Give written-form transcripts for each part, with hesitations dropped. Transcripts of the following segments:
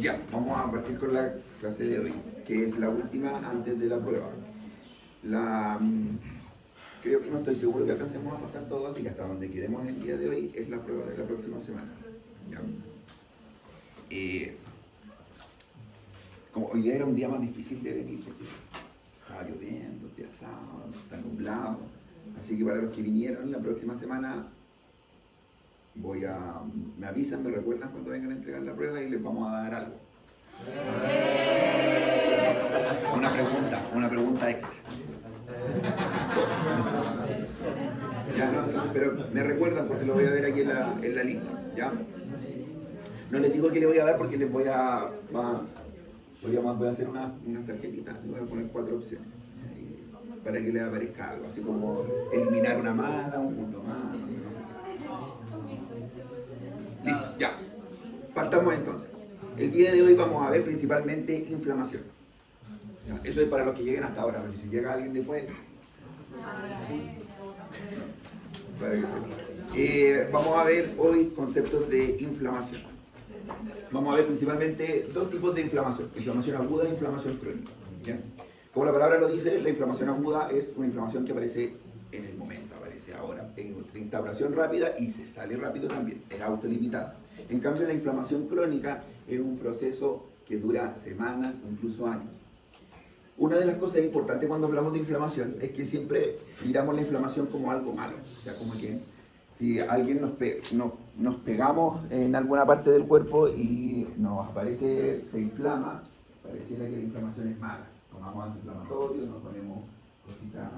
Ya, vamos a partir con la clase de hoy, que es la última antes de la prueba. Creo que no estoy seguro que alcancemos a pasar todo, así que hasta donde quedemos el día de hoy es la prueba de la próxima semana. ¿Ya? Como hoy día era un día más difícil de venir, porque estaba lloviendo, el día sábado, está nublado. Así que para los que vinieron la próxima semana, me avisan, me recuerdan cuando vengan a entregar la prueba y les vamos a dar algo. Una pregunta extra. Ya no, entonces, pero me recuerdan porque lo voy a ver aquí en la lista, ¿ya? No les digo que les voy a dar porque les voy a hacer unas tarjetitas, les voy a poner 4 opciones para que les aparezca algo, así como eliminar una mala, un punto más. Listo, ya. Partamos entonces. El día de hoy vamos a ver principalmente inflamación. Eso es para los que lleguen hasta ahora, porque si llega alguien después... Para que sepa. Vamos a ver hoy conceptos de inflamación. Vamos a ver principalmente 2 tipos de inflamación. Inflamación aguda e inflamación crónica. ¿Ya? Como la palabra lo dice, la inflamación aguda es una inflamación que aparece en el momento, aparece ahora, en instauración rápida y se sale rápido también, es autolimitada. En cambio, la inflamación crónica es un proceso que dura semanas, incluso años. Una de las cosas importantes cuando hablamos de inflamación es que siempre miramos la inflamación como algo malo. O sea, como que si alguien nos pegamos en alguna parte del cuerpo y nos aparece, se inflama, pareciera que la inflamación es mala. Tomamos antiinflamatorios, nos ponemos cositas...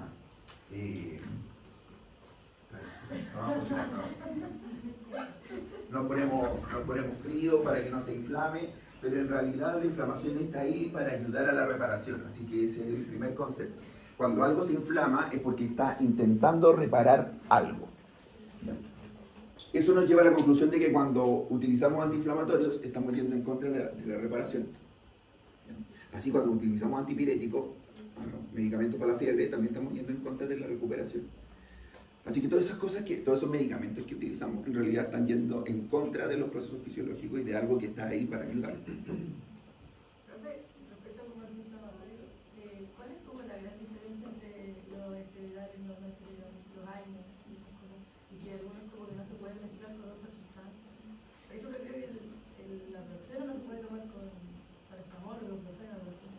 nos ponemos frío para que no se inflame, pero en realidad la inflamación está ahí para ayudar a la reparación, así que ese es el primer concepto. Cuando algo se inflama es porque está intentando reparar algo. Eso nos lleva a la conclusión de que cuando utilizamos antiinflamatorios estamos yendo en contra de la reparación. Así cuando utilizamos antipiréticos, medicamentos para la fiebre, también estamos yendo en contra de la recuperación. Así que todas esas cosas, todos esos medicamentos que utilizamos en realidad están yendo en contra de los procesos fisiológicos y de algo que está ahí para ayudar. Profe, respecto a como antiinflamatorio, ¿cuál es como la gran diferencia entre los esteroidales y los no esteroidales, los años y esas cosas? Y que algunos como que no se pueden mezclar con otras sustancias. Por ejemplo, creo que la naproxeno no se puede tomar con paracetamol o ibuprofeno o algo así.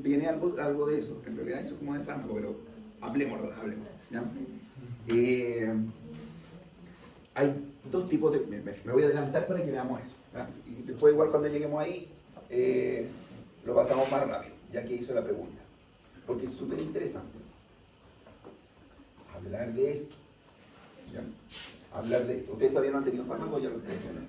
Viene algo de eso, en realidad eso es como de fármaco, pero hablemos. ¿Ya? Hay 2 tipos de... Me voy a adelantar para que veamos eso. ¿Ya? Y después igual cuando lleguemos ahí, lo pasamos más rápido, ya que hizo la pregunta. Porque es súper interesante hablar de esto. ¿Ya? Hablar de esto. ¿Ustedes todavía no han tenido fármaco? Ya lo tienen.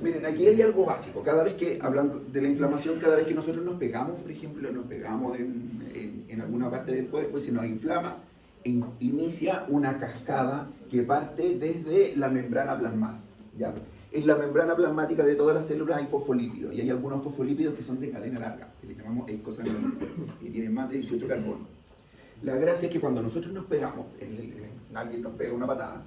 Miren, aquí hay algo básico. Cada vez que, hablando de la inflamación, cada vez que nosotros nos pegamos, por ejemplo, nos pegamos en alguna parte del cuerpo y se nos inflama, inicia una cascada que parte desde la membrana plasmática. ¿Ya? En la membrana plasmática de todas las células hay fosfolípidos y hay algunos fosfolípidos que son de cadena larga, que le llamamos eicosanoides, que tienen más de 18 carbonos. La gracia es que cuando nosotros nos pegamos, alguien nos pega una patada,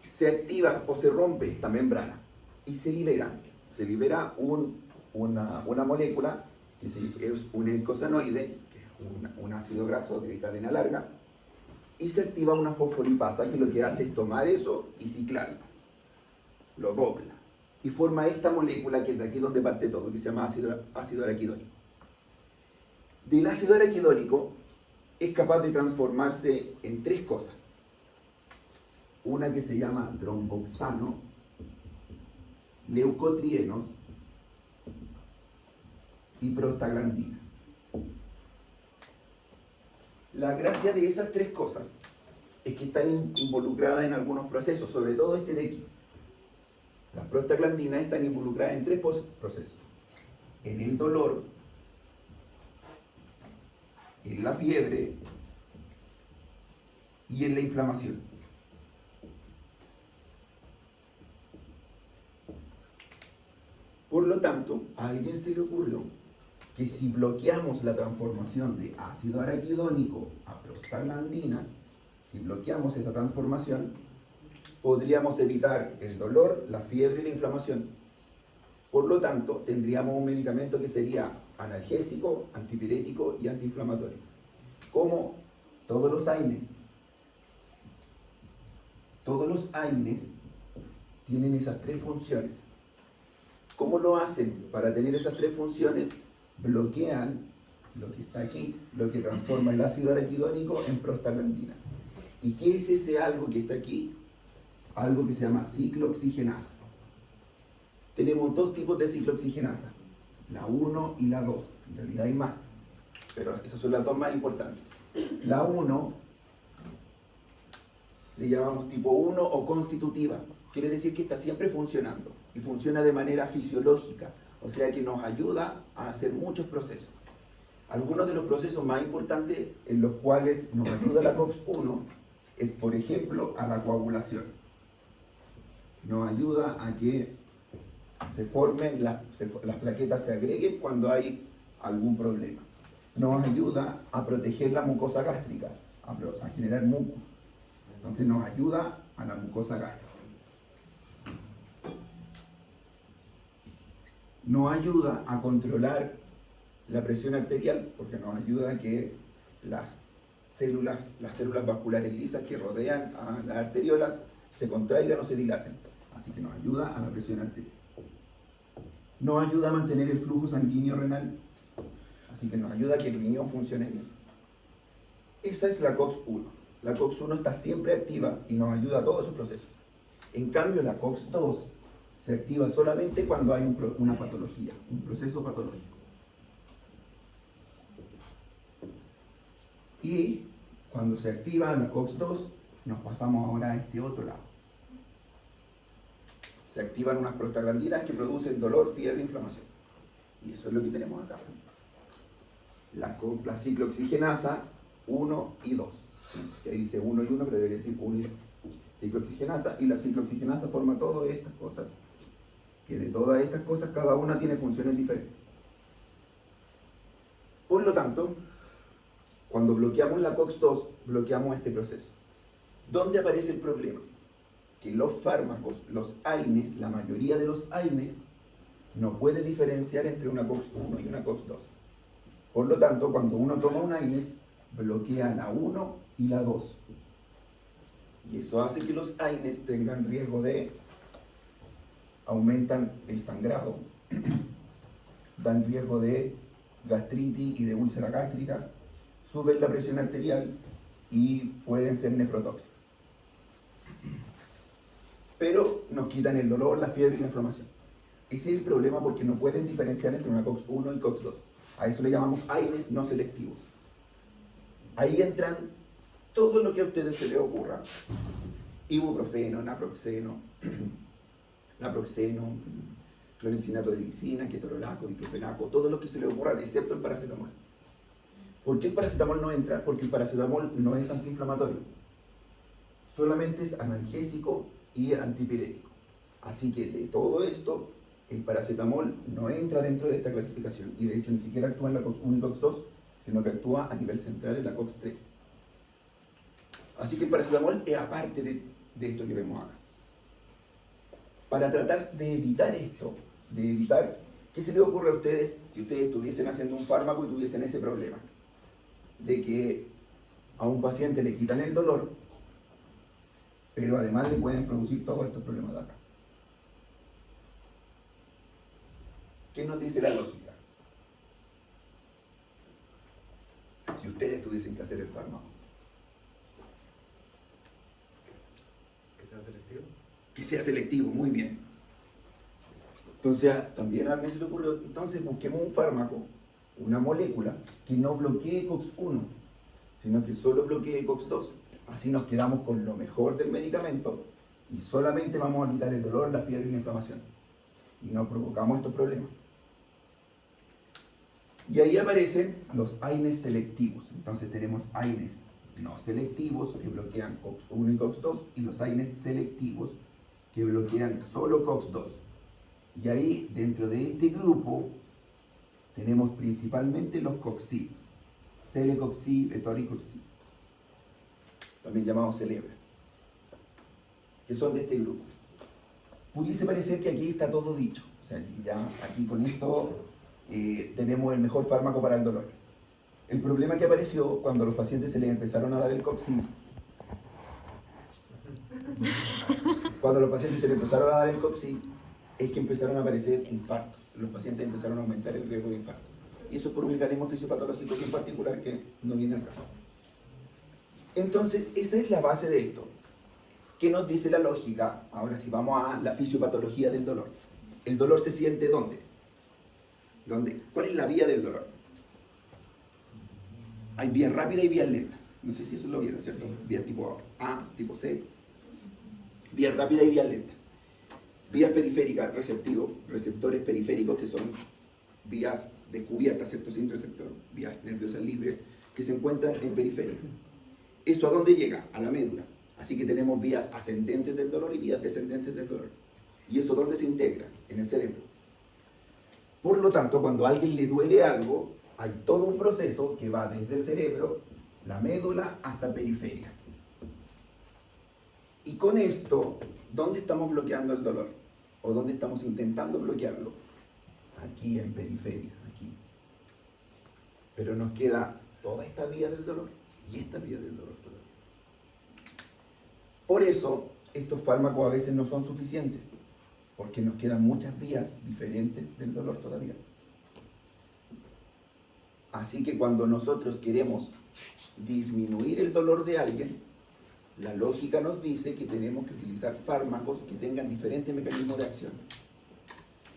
se activa o se rompe esta membrana y se libera una molécula que es un eicosanoide, que es un ácido graso de cadena larga, y se activa una fosfolipasa que lo que hace es tomar eso y ciclarlo, lo dobla, y forma esta molécula que es de aquí donde parte todo, que se llama ácido araquidónico. Del ácido araquidónico es capaz de transformarse en 3 cosas. Una que se llama tromboxano, leucotrienos y prostaglandinas. La gracia de esas 3 cosas es que están involucradas en algunos procesos, sobre todo este de aquí. Las prostaglandinas están involucradas en 3 procesos: en el dolor, en la fiebre y en la inflamación. Por lo tanto, a alguien se le ocurrió que si bloqueamos la transformación de ácido araquidónico a prostaglandinas, si bloqueamos esa transformación, podríamos evitar el dolor, la fiebre y la inflamación. Por lo tanto, tendríamos un medicamento que sería analgésico, antipirético y antiinflamatorio. Como todos los AINES. Todos los AINES tienen esas tres funciones. ¿Cómo lo hacen? Para tener esas tres funciones, bloquean lo que está aquí, lo que transforma el ácido araquidónico en prostaglandinas. ¿Y qué es ese algo que está aquí? Algo que se llama ciclooxigenasa. Tenemos dos tipos de ciclooxigenasa, la 1 y la 2. En realidad hay más, pero esas son las dos más importantes. La 1 le llamamos tipo 1 o constitutiva. Quiere decir que está siempre funcionando y funciona de manera fisiológica, o sea que nos ayuda a hacer muchos procesos. Algunos de los procesos más importantes en los cuales nos ayuda la COX-1 es, por ejemplo, a la coagulación. Nos ayuda a que se formen las plaquetas, se agreguen cuando hay algún problema. Nos ayuda a proteger la mucosa gástrica, a generar mucus. Entonces nos ayuda a la mucosa gástrica. Nos ayuda a controlar la presión arterial, porque nos ayuda a que las células vasculares lisas que rodean a las arteriolas se contraigan o se dilaten. Así que nos ayuda a la presión arterial. Nos ayuda a mantener el flujo sanguíneo renal. Así que nos ayuda a que el riñón funcione bien. Esa es la COX-1. La COX-1 está siempre activa y nos ayuda a todos esos procesos. En cambio, la COX-2 se activa solamente cuando hay una patología, un proceso patológico. Y cuando se activa la COX-2, nos pasamos ahora a este otro lado. Se activan unas prostaglandinas que producen dolor, fiebre e inflamación. Y eso es lo que tenemos acá. La ciclooxigenasa 1 y 2. Que ahí dice 1 y 1, pero debería decir 1 y 2. Ciclooxigenasa, y la ciclooxigenasa forma todas estas cosas. Que de todas estas cosas cada una tiene funciones diferentes. Por lo tanto, cuando bloqueamos la COX-2, bloqueamos este proceso. ¿Dónde aparece el problema? Que los fármacos, los AINES, la mayoría de los AINES, no puede diferenciar entre una COX-1 y una COX-2. Por lo tanto, cuando uno toma un AINES, bloquea la 1 y la 2. Y eso hace que los AINES tengan riesgo de aumentan el sangrado, dan riesgo de gastritis y de úlcera gástrica, suben la presión arterial y pueden ser nefrotóxicos. Pero nos quitan el dolor, la fiebre y la inflamación. Ese es el problema porque no pueden diferenciar entre una COX-1 y COX-2. A eso le llamamos AINES no selectivos. Ahí entran todo lo que a ustedes se les ocurra. Ibuprofeno, naproxeno, clorhencianato de glicina, ketorolaco, diclofenaco, todo lo que se les ocurra, excepto el paracetamol. ¿Por qué el paracetamol no entra? Porque el paracetamol no es antiinflamatorio. Solamente es analgésico y antipirético. Así que de todo esto, el paracetamol no entra dentro de esta clasificación. Y de hecho ni siquiera actúa en la COX-1 y COX-2, sino que actúa a nivel central en la COX-3. Así que el paracetamol es aparte de esto que vemos acá. Para tratar de evitar esto, de evitar, ¿qué se les ocurre a ustedes si ustedes estuviesen haciendo un fármaco y tuviesen ese problema? De que a un paciente le quitan el dolor, pero además le pueden producir todos estos problemas de acá. ¿Qué nos dice la lógica? Si ustedes tuviesen que hacer el fármaco. ¿Que sea selectivo? Que sea selectivo, muy bien. Entonces, también a mí se le ocurrió, entonces busquemos un fármaco, una molécula, que no bloquee COX-1, sino que solo bloquee COX-2. Así nos quedamos con lo mejor del medicamento y solamente vamos a quitar el dolor, la fiebre y la inflamación. Y no provocamos estos problemas. Y ahí aparecen los AINES selectivos. Entonces tenemos AINES no selectivos que bloquean COX-1 y COX-2 y los AINES selectivos que bloquean solo COX-2. Y ahí, dentro de este grupo, tenemos principalmente los COXIB, celecoxib, etoricoxib, también llamado celebra, que son de este grupo. Pudiese parecer que aquí está todo dicho, o sea, que ya aquí con esto tenemos el mejor fármaco para el dolor. El problema que apareció cuando a los pacientes se les empezaron a dar el Coxib, cuando a los pacientes se les empezaron a dar el Coxib, es que empezaron a aparecer infartos. Los pacientes empezaron a aumentar el riesgo de infarto. Y eso por un mecanismo fisiopatológico en particular que no viene al caso. Entonces, esa es la base de esto. ¿Qué nos dice la lógica? Ahora sí, vamos a la fisiopatología del dolor. ¿El dolor se siente dónde? ¿Dónde? ¿Cuál es la vía del dolor? Hay vías rápidas y vías lentas. No sé si eso lo vieron, ¿cierto? Vías tipo A, tipo C. Vías rápidas y vías lentas. Vías periféricas, receptores periféricos, que son vías descubiertas, ¿cierto? Sin receptor. Vías nerviosas libres que se encuentran en periferia. ¿Eso a dónde llega? A la médula. Así que tenemos vías ascendentes del dolor y vías descendentes del dolor. ¿Y eso dónde se integra? En el cerebro. Por lo tanto, cuando a alguien le duele algo, hay todo un proceso que va desde el cerebro, la médula, hasta periferia. Y con esto, ¿dónde estamos bloqueando el dolor? ¿O dónde estamos intentando bloquearlo? Aquí en periferia, aquí. Pero nos queda toda esta vía del dolor y esta vía del dolor todavía. Por eso, estos fármacos a veces no son suficientes, porque nos quedan muchas vías diferentes del dolor todavía. Así que cuando nosotros queremos disminuir el dolor de alguien, la lógica nos dice que tenemos que utilizar fármacos que tengan diferentes mecanismos de acción.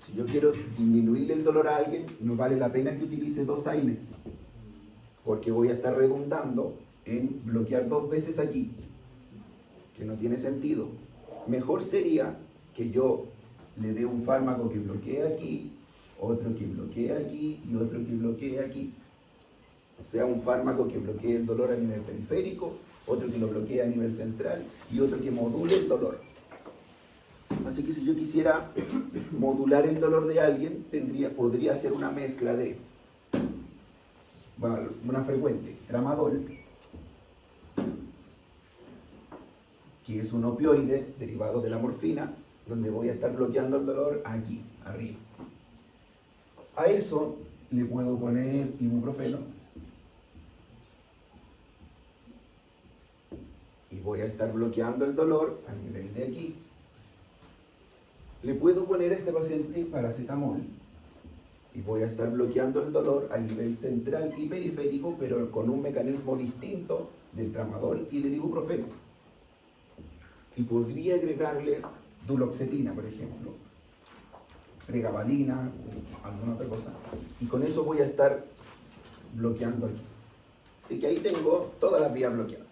Si yo quiero disminuir el dolor a alguien, no vale la pena que utilice 2 AINES, porque voy a estar redundando en bloquear 2 veces aquí, que no tiene sentido. Mejor sería que yo le dé un fármaco que bloquee aquí, otro que bloquee aquí y otro que bloquee aquí. O sea, un fármaco que bloquee el dolor a nivel periférico, otro que lo bloquee a nivel central y otro que module el dolor. Así que si yo quisiera modular el dolor de alguien, podría hacer una mezcla de, bueno, una frecuente, tramadol, que es un opioide derivado de la morfina, donde voy a estar bloqueando el dolor aquí, arriba. A eso le puedo poner ibuprofeno y voy a estar bloqueando el dolor a nivel de aquí. Le puedo poner a este paciente paracetamol y voy a estar bloqueando el dolor a nivel central y periférico, pero con un mecanismo distinto del tramadol y del ibuprofeno. Y podría agregarle duloxetina, por ejemplo, pregabalina o alguna otra cosa. Y con eso voy a estar bloqueando aquí. Así que ahí tengo todas las vías bloqueadas.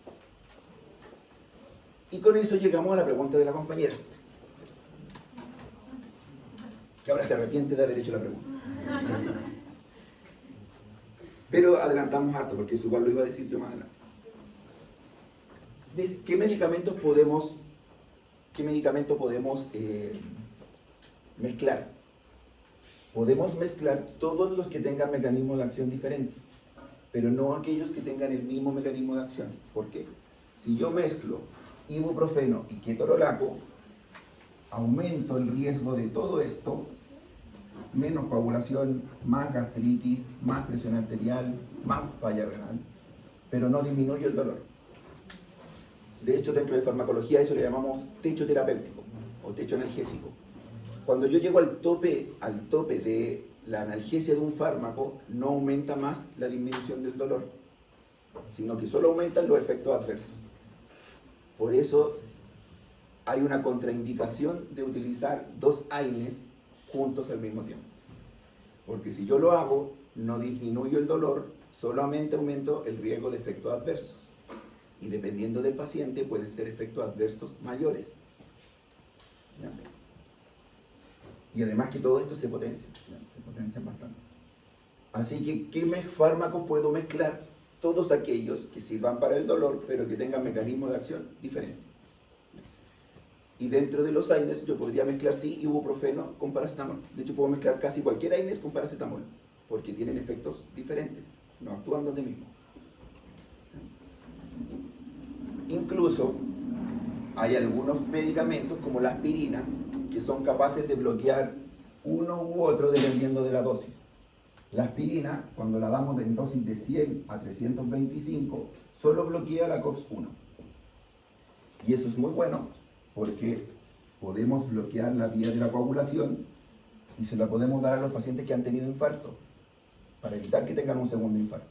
Y con eso llegamos a la pregunta de la compañera, que ahora se arrepiente de haber hecho la pregunta. Pero adelantamos harto, porque eso igual lo iba a decir yo más adelante. ¿Qué medicamentos podemos mezclar? Podemos mezclar todos los que tengan mecanismos de acción diferentes, pero no aquellos que tengan el mismo mecanismo de acción. ¿Por qué? Si yo mezclo ibuprofeno y ketorolaco, aumento el riesgo de todo esto, menos coagulación, más gastritis, más presión arterial, más falla renal, pero no disminuyo el dolor. De hecho, dentro de farmacología eso le llamamos techo terapéutico o techo analgésico. Cuando yo llego al tope de la analgesia de un fármaco, no aumenta más la disminución del dolor, sino que solo aumentan los efectos adversos. Por eso hay una contraindicación de utilizar 2 AINES juntos al mismo tiempo. Porque si yo lo hago, no disminuyo el dolor, solamente aumento el riesgo de efectos adversos. Y dependiendo del paciente, pueden ser efectos adversos mayores. ¿Ya? Y además que todo esto se potencia, ¿ya? Se potencian bastante. Así que, ¿qué fármacos puedo mezclar? Todos aquellos que sirvan para el dolor, pero que tengan mecanismos de acción diferentes. Y dentro de los AINES yo podría mezclar, sí, ibuprofeno con paracetamol. De hecho, puedo mezclar casi cualquier AINES con paracetamol, porque tienen efectos diferentes, no actúan donde mismo. Incluso, Hay algunos medicamentos como la aspirina que son capaces de bloquear uno u otro dependiendo de la dosis. La aspirina, cuando la damos en dosis de 100 a 325, solo bloquea la COX-1. Y eso es muy bueno porque podemos bloquear la vía de la coagulación y se la podemos dar a los pacientes que han tenido infarto para evitar que tengan un segundo infarto,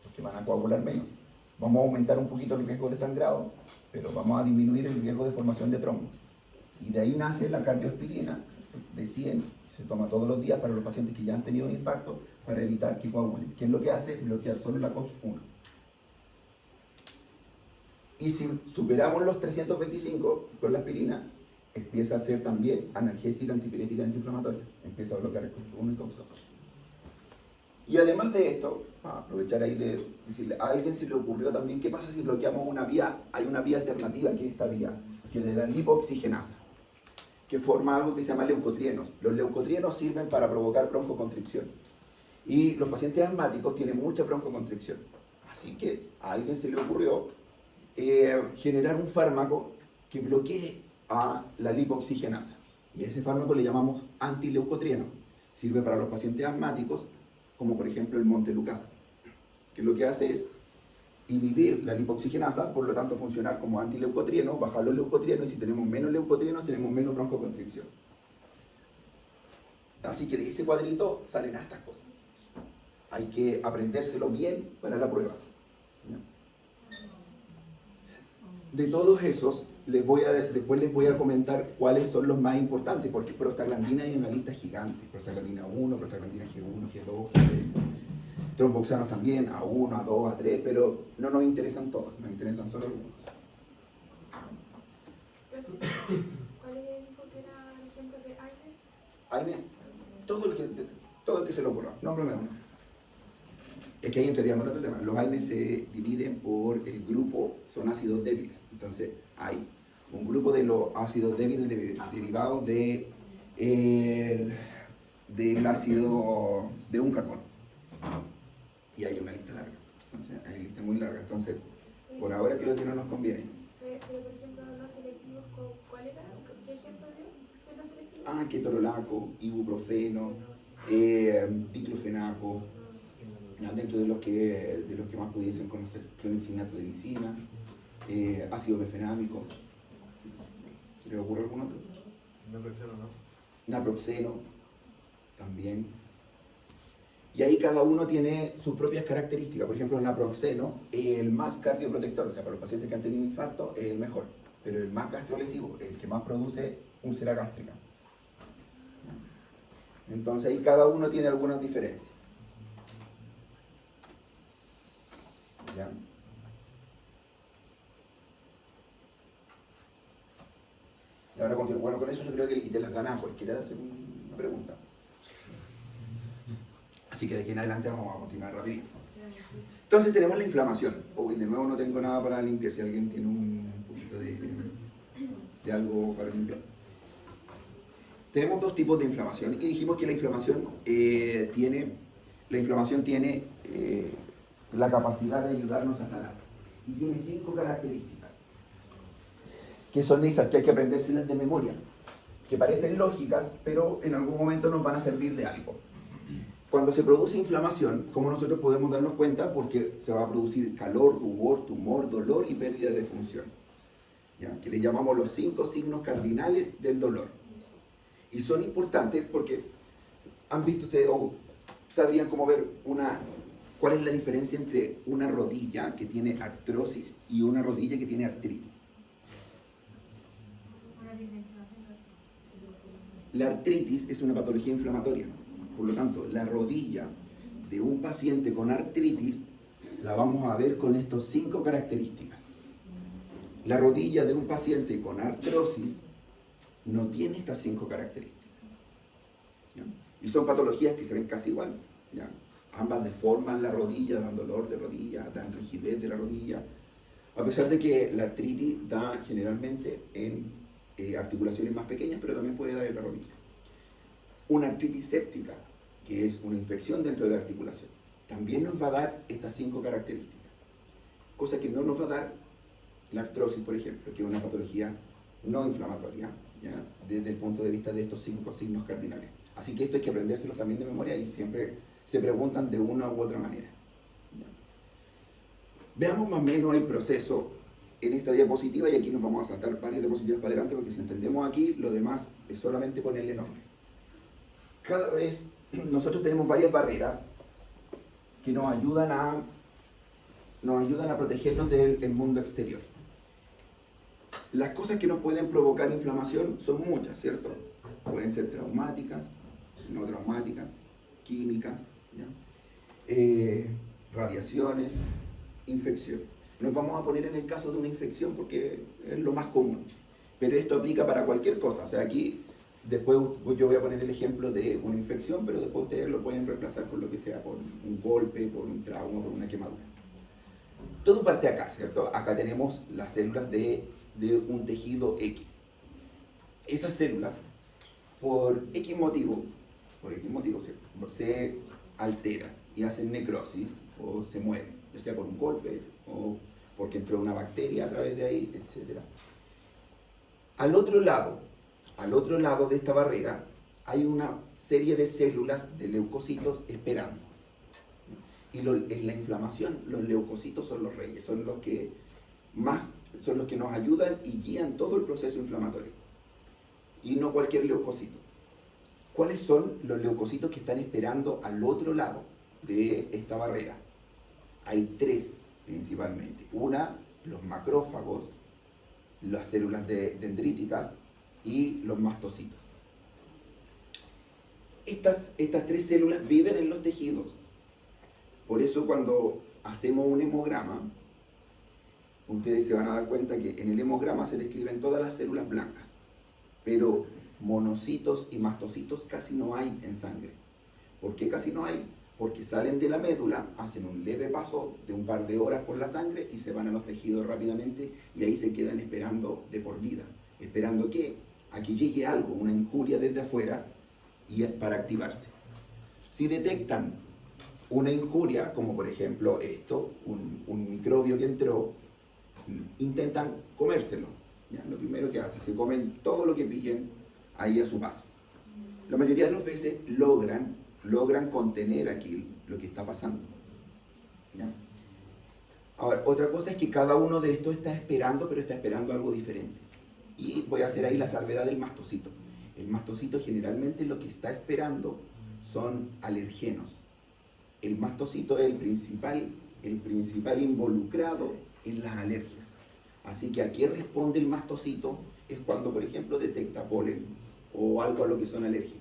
porque van a coagular menos. Vamos a aumentar un poquito el riesgo de sangrado, pero vamos a disminuir el riesgo de formación de trombos. Y de ahí nace la cardioaspirina de 100, se toma todos los días para los pacientes que ya han tenido un infarto para evitar que coagulen. ¿Qué es lo que hace? Bloquea solo la COX-1. Y si superamos los 325 con la aspirina, empieza a ser también analgésica, antipirética, antiinflamatoria. Empieza a bloquear el COX-1 y COX-2. Y además de esto, para aprovechar ahí de decirle, a alguien se le ocurrió también, ¿qué pasa si bloqueamos una vía? Hay una vía alternativa que es esta vía, que es de la lipoxigenasa, que forma algo que se llama leucotrienos. Los leucotrienos sirven para provocar broncoconstricción. Y los pacientes asmáticos tienen mucha broncoconstricción. Así que a alguien se le ocurrió generar un fármaco que bloquee a la lipoxigenasa. Y a ese fármaco le llamamos antileucotrieno. Sirve para los pacientes asmáticos, como por ejemplo el montelukast, que lo que hace es inhibir la lipoxigenasa, por lo tanto funcionar como antileucotrieno, bajar los leucotrienos, y si tenemos menos leucotrienos tenemos menos broncoconstricción. Así que de ese cuadrito salen estas cosas. Hay que aprendérselo bien para la prueba. De todos esos, después les voy a comentar cuáles son los más importantes, porque prostaglandina hay una lista gigante. Prostaglandina 1, prostaglandina G1, G2, G3. Tromboxanos también, A1, A2, A3, pero no nos interesan todos, nos interesan solo algunos. ¿Cuál dijo que era el ejemplo de AINES? AINES, todo el que se le ocurra, nómbrame uno. Es que ahí entraríamos en otro tema. Los AINES se dividen por el grupo, son ácidos débiles. Entonces, hay un grupo de los ácidos débiles derivados del ácido de un carbono. Y hay una lista larga. Entonces, hay una lista muy larga. Entonces, por ahora creo que no nos conviene. Pero, por ejemplo, los selectivos, ¿cuál era? ¿Qué ejemplo de los selectivos? Ketorolaco, ibuprofeno, diclofenaco. Dentro de los que más pudiesen conocer, clonixinato de glicina, ácido befenámico. ¿Se les ocurre algún otro? Naproxeno, ¿no? Naproxeno, también. Y ahí cada uno tiene sus propias características. Por ejemplo, el naproxeno es el más cardioprotector, o sea, para los pacientes que han tenido infarto es el mejor, pero el más gastrolesivo, el que más produce úlcera gástrica. Entonces ahí cada uno tiene algunas diferencias. ¿Ya? Y ahora continúo. Bueno, con eso yo creo que le quité las ganas a cualquiera de hacer una pregunta. Así que de aquí en adelante vamos a continuar rapidito. Entonces tenemos la inflamación. Uy, de nuevo no tengo nada para limpiar. Si alguien tiene un poquito de algo para limpiar. Tenemos dos tipos de inflamación. Y dijimos que la inflamación tiene la capacidad de ayudarnos a sanar. Y tiene 5 características, que son esas que hay que aprendérselas de memoria, que parecen lógicas, pero en algún momento nos van a servir de algo. Cuando se produce inflamación, ¿cómo nosotros podemos darnos cuenta? Porque se va a producir calor, rubor, tumor, dolor y pérdida de función, ¿ya? Que le llamamos los 5 signos cardinales del dolor. Y son importantes porque han visto ustedes, o sabrían cómo ver ¿cuál es la diferencia entre una rodilla que tiene artrosis y una rodilla que tiene artritis? La artritis es una patología inflamatoria. Por lo tanto, la rodilla de un paciente con artritis la vamos a ver con estas 5 características. La rodilla de un paciente con artrosis no tiene estas 5 características, ¿ya? Y son patologías que se ven casi igual, ¿ya? Ambas deforman la rodilla, dan dolor de rodilla, dan rigidez de la rodilla, a pesar de que la artritis da generalmente en articulaciones más pequeñas, pero también puede dar en la rodilla. Una artritis séptica, que es una infección dentro de la articulación, también nos va a dar estas 5 características, cosa que no nos va a dar la artrosis, por ejemplo, que es una patología no inflamatoria, ¿ya? Desde el punto de vista de estos 5 signos cardinales. Así que esto hay que aprendérselos también de memoria y siempre se preguntan de una u otra manera. ¿Ya? Veamos más o menos el proceso en esta diapositiva, y aquí nos vamos a saltar varias diapositivas para adelante porque si entendemos aquí, lo demás es solamente ponerle nombre. Cada vez nosotros tenemos varias barreras que nos ayudan a protegernos del mundo exterior. Las cosas que nos pueden provocar inflamación son muchas, ¿cierto? Pueden ser traumáticas, no traumáticas, químicas, ¿ya? Radiaciones, infección. Nos vamos a poner en el caso de una infección porque es lo más común, pero esto aplica para cualquier cosa. O sea, aquí después yo voy a poner el ejemplo de una infección, pero después ustedes lo pueden reemplazar por lo que sea, por un golpe, por un trauma, por una quemadura. Todo parte acá, ¿cierto? Acá tenemos las células de un tejido X. Esas células, por X motivo, ¿cierto? Se alteran y hacen necrosis o se mueren, ya sea por un golpe o porque entró una bacteria a través de ahí, etc. Al otro lado de esta barrera, hay una serie de células de leucocitos esperando. Y en la inflamación, los leucocitos son los reyes, son los que nos ayudan y guían todo el proceso inflamatorio. Y no cualquier leucocito. ¿Cuáles son los leucocitos que están esperando al otro lado de esta barrera? Hay 3 principalmente. Una, los macrófagos, las células dendríticas y los mastocitos. Estas 3 células viven en los tejidos. Por eso cuando hacemos un hemograma, ustedes se van a dar cuenta que en el hemograma se describen todas las células blancas, pero monocitos y mastocitos casi no hay en sangre. ¿Por qué casi no hay? Porque salen de la médula, hacen un leve paso de un par de horas por la sangre y se van a los tejidos rápidamente y ahí se quedan esperando de por vida. ¿Esperando qué? A que llegue algo, una injuria desde afuera y para activarse. Si detectan una injuria, como por ejemplo esto, un microbio que entró, intentan comérselo. ¿Ya? Lo primero que hacen, se comen todo lo que pillen ahí a su paso. La mayoría de las veces logran contener aquí lo que está pasando. ¿Ya? Ahora, otra cosa es que cada uno de estos está esperando, pero está esperando algo diferente. Y voy a hacer ahí la salvedad del mastocito. El mastocito generalmente lo que está esperando son alergenos. El mastocito es el principal involucrado en las alergias. Así que a qué responde el mastocito es cuando, por ejemplo, detecta polen o algo a lo que son alérgicos.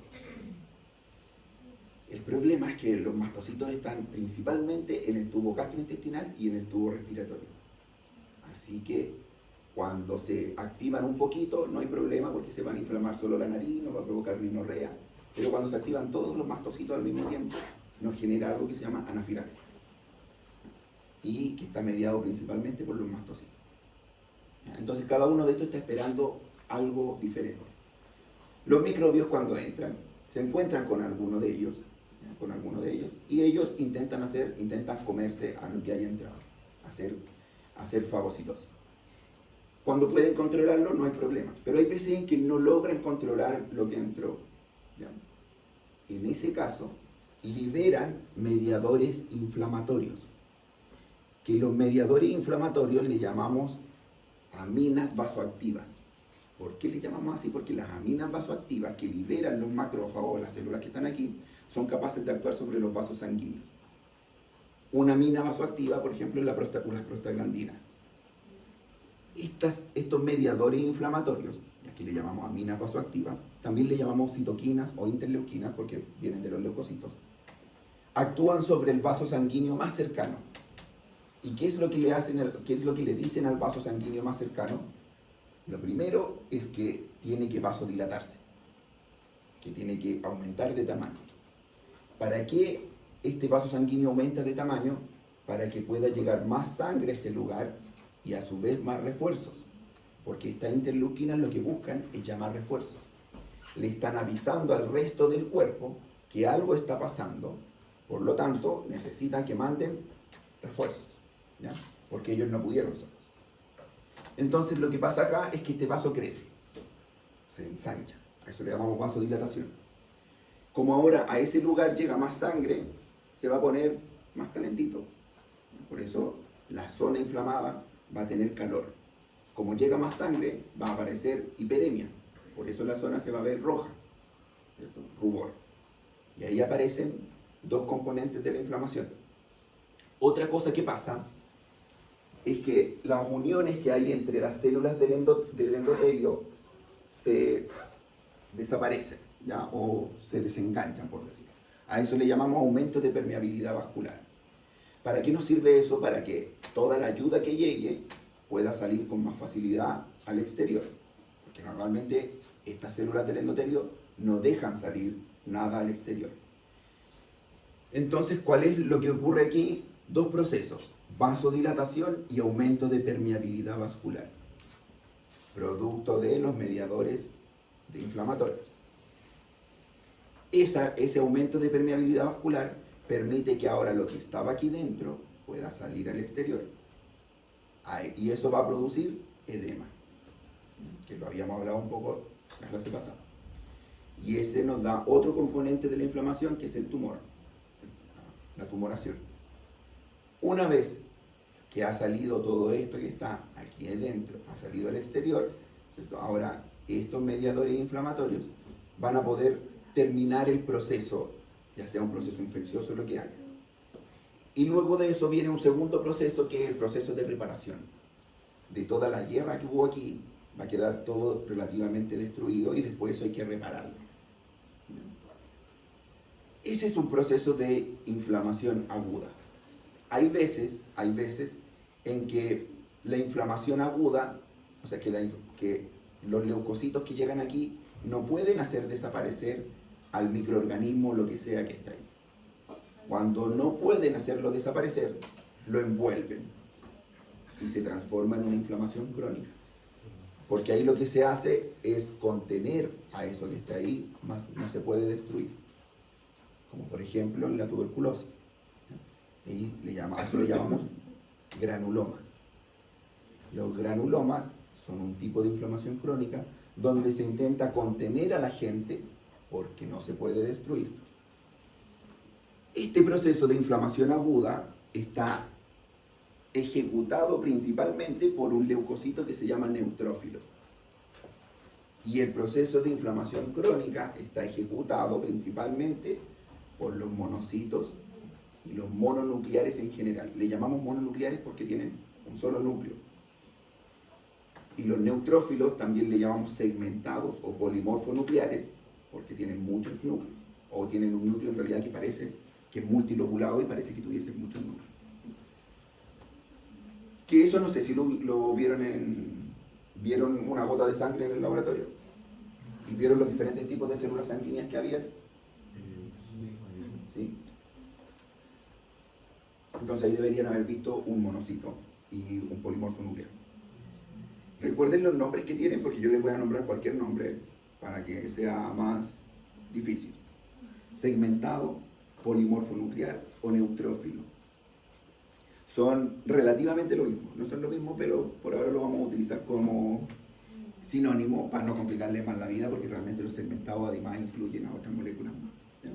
El problema es que los mastocitos están principalmente en el tubo gastrointestinal y en el tubo respiratorio. Así que cuando se activan un poquito no hay problema porque se van a inflamar solo la nariz, no va a provocar rinorrea. Pero cuando se activan todos los mastocitos al mismo tiempo, nos genera algo que se llama anafilaxia. Y que está mediado principalmente por los mastocitos. Entonces cada uno de estos está esperando algo diferente. Los microbios cuando entran, se encuentran con alguno de ellos, y ellos intentan comerse a lo que haya entrado, hacer fagocitosis. Cuando pueden controlarlo no hay problema, pero hay veces en que no logran controlar lo que entró. ¿Ya? En ese caso, liberan mediadores inflamatorios, que los mediadores inflamatorios le llamamos aminas vasoactivas. ¿Por qué le llamamos así? Porque las aminas vasoactivas que liberan los macrófagos, las células que están aquí, son capaces de actuar sobre los vasos sanguíneos. Una amina vasoactiva, por ejemplo, es las prostaglandinas. Estos mediadores inflamatorios, aquí le llamamos aminas vasoactivas, también le llamamos citoquinas o interleuquinas porque vienen de los leucocitos, actúan sobre el vaso sanguíneo más cercano. ¿Y qué es lo que le dicen al vaso sanguíneo más cercano? Lo primero es que tiene que vasodilatarse, que tiene que aumentar de tamaño. ¿Para qué este vaso sanguíneo aumenta de tamaño? Para que pueda llegar más sangre a este lugar y a su vez más refuerzos. Porque estas interleuquinas lo que buscan es llamar refuerzos. Le están avisando al resto del cuerpo que algo está pasando, por lo tanto necesitan que manden refuerzos, ¿ya? Porque ellos no pudieron solos. Entonces lo que pasa acá es que este vaso crece, se ensancha, a eso le llamamos vasodilatación. Como ahora a ese lugar llega más sangre, se va a poner más calentito. Por eso la zona inflamada va a tener calor. Como llega más sangre, va a aparecer hiperemia. Por eso la zona se va a ver roja, ¿cierto? Rubor. Y ahí aparecen dos componentes de la inflamación. Otra cosa que pasa es que las uniones que hay entre las células del endotelio se desaparecen, ¿ya? O se desenganchan, por decirlo. A eso le llamamos aumento de permeabilidad vascular. ¿Para qué nos sirve eso? Para que toda la ayuda que llegue pueda salir con más facilidad al exterior. Porque normalmente estas células del endotelio no dejan salir nada al exterior. Entonces, ¿cuál es lo que ocurre aquí? Dos procesos: vasodilatación y aumento de permeabilidad vascular, producto de los mediadores inflamatorios. Ese aumento de permeabilidad vascular permite que ahora lo que estaba aquí dentro pueda salir al exterior. Y eso va a producir edema, que lo habíamos hablado un poco la clase pasada. Y ese nos da otro componente de la inflamación, que es el tumor, la tumoración. Una vez que ha salido todo esto que está aquí adentro, ha salido al exterior, ¿cierto? Ahora estos mediadores inflamatorios van a poder terminar el proceso, ya sea un proceso infeccioso o lo que haya. Y luego de eso viene un segundo proceso, que es el proceso de reparación. De toda la guerra que hubo aquí, va a quedar todo relativamente destruido y después eso hay que repararlo. Ese es un proceso de inflamación aguda. Hay veces en que la inflamación aguda, o sea, que los leucocitos que llegan aquí no pueden hacer desaparecer al microorganismo o lo que sea que está ahí. Cuando no pueden hacerlo desaparecer, lo envuelven y se transforma en una inflamación crónica. Porque ahí lo que se hace es contener a eso que está ahí, más no se puede destruir. Como por ejemplo en la tuberculosis. Y a eso le llamamos granulomas. Los granulomas son un tipo de inflamación crónica donde se intenta contener a la gente porque no se puede destruir. Este proceso de inflamación aguda está ejecutado principalmente por un leucocito que se llama neutrófilo. Y el proceso de inflamación crónica está ejecutado principalmente por los monocitos y los mononucleares en general. Le llamamos mononucleares porque tienen un solo núcleo. Y los neutrófilos también le llamamos segmentados o polimorfonucleares porque tienen muchos núcleos. O tienen un núcleo en realidad que parece que es multilobulado y parece que tuviese muchos núcleos. Que eso no sé si lo vieron una gota de sangre en el laboratorio y vieron los diferentes tipos de células sanguíneas que había. ¿Sí? Entonces ahí deberían haber visto un monocito y un polimorfo nuclear. Recuerden los nombres que tienen, porque yo les voy a nombrar cualquier nombre para que sea más difícil: segmentado, polimorfo nuclear o neutrófilo. Son relativamente lo mismo, no son lo mismo, pero por ahora lo vamos a utilizar como sinónimo para no complicarle más la vida, porque realmente los segmentados además incluyen a otras moléculas más, ¿ya?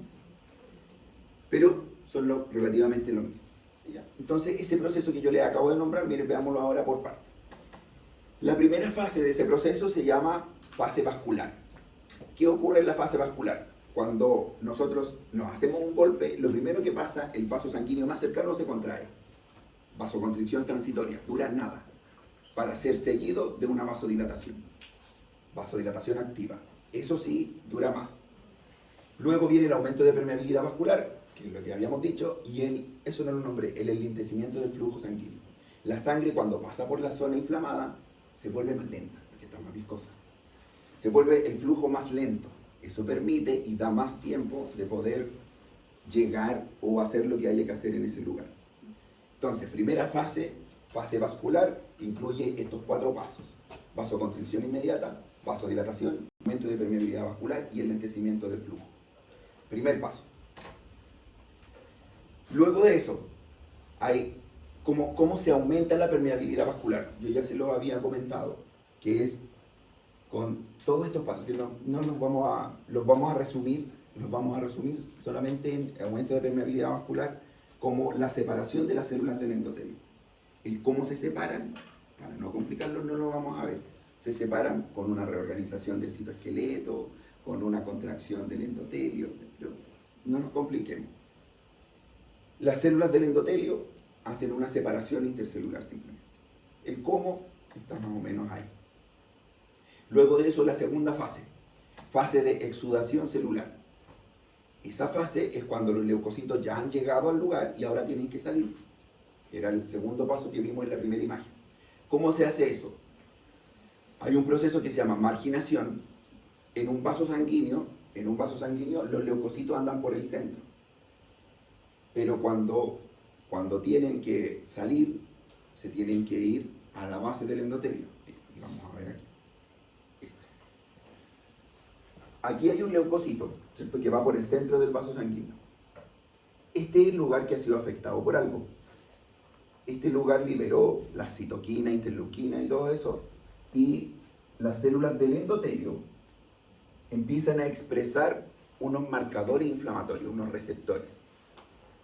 Pero son relativamente lo mismo, ¿ya? Entonces ese proceso que yo les acabo de nombrar, miren, veámoslo ahora por partes. La primera fase de ese proceso se llama fase vascular. ¿Qué ocurre en la fase vascular? Cuando nosotros nos hacemos un golpe, lo primero que pasa, el vaso sanguíneo más cercano se contrae. Vasoconstricción transitoria, dura nada, para ser seguido de una vasodilatación. Vasodilatación activa, eso sí, dura más. Luego viene el aumento de permeabilidad vascular, que es lo que habíamos dicho, y eso no lo nombré, el enlentecimiento del flujo sanguíneo. La sangre, cuando pasa por la zona inflamada, se vuelve más lenta, porque está más viscosa. Se vuelve el flujo más lento. Eso permite y da más tiempo de poder llegar o hacer lo que haya que hacer en ese lugar. Entonces, primera fase, fase vascular, incluye estos 4 pasos: vasoconstricción inmediata, vasodilatación, aumento de permeabilidad vascular y el enlentecimiento del flujo. Primer paso. Luego de eso, hay cómo se aumenta la permeabilidad vascular. Yo ya se lo había comentado, que es con todos estos pasos, que no los vamos a resumir solamente en aumento de permeabilidad vascular, como la separación de las células del endotelio. El cómo se separan, para no complicarlo, no lo vamos a ver. Se separan con una reorganización del citoesqueleto, con una contracción del endotelio, pero no nos compliquemos. Las células del endotelio hacen una separación intercelular simplemente. El cómo está más o menos ahí. Luego de eso, la segunda fase de exudación celular. Esa fase es cuando los leucocitos ya han llegado al lugar y ahora tienen que salir. Era el segundo paso que vimos en la primera imagen. ¿Cómo se hace eso? Hay un proceso que se llama marginación. En un vaso sanguíneo, los leucocitos andan por el centro. Pero cuando tienen que salir, se tienen que ir a la base del endotelio. Y vamos a ver aquí. Aquí hay un leucocito, ¿cierto?, que va por el centro del vaso sanguíneo. Este es el lugar que ha sido afectado por algo. Este lugar liberó la citoquina, interleuquina y todo eso, y las células del endotelio empiezan a expresar unos marcadores inflamatorios, unos receptores.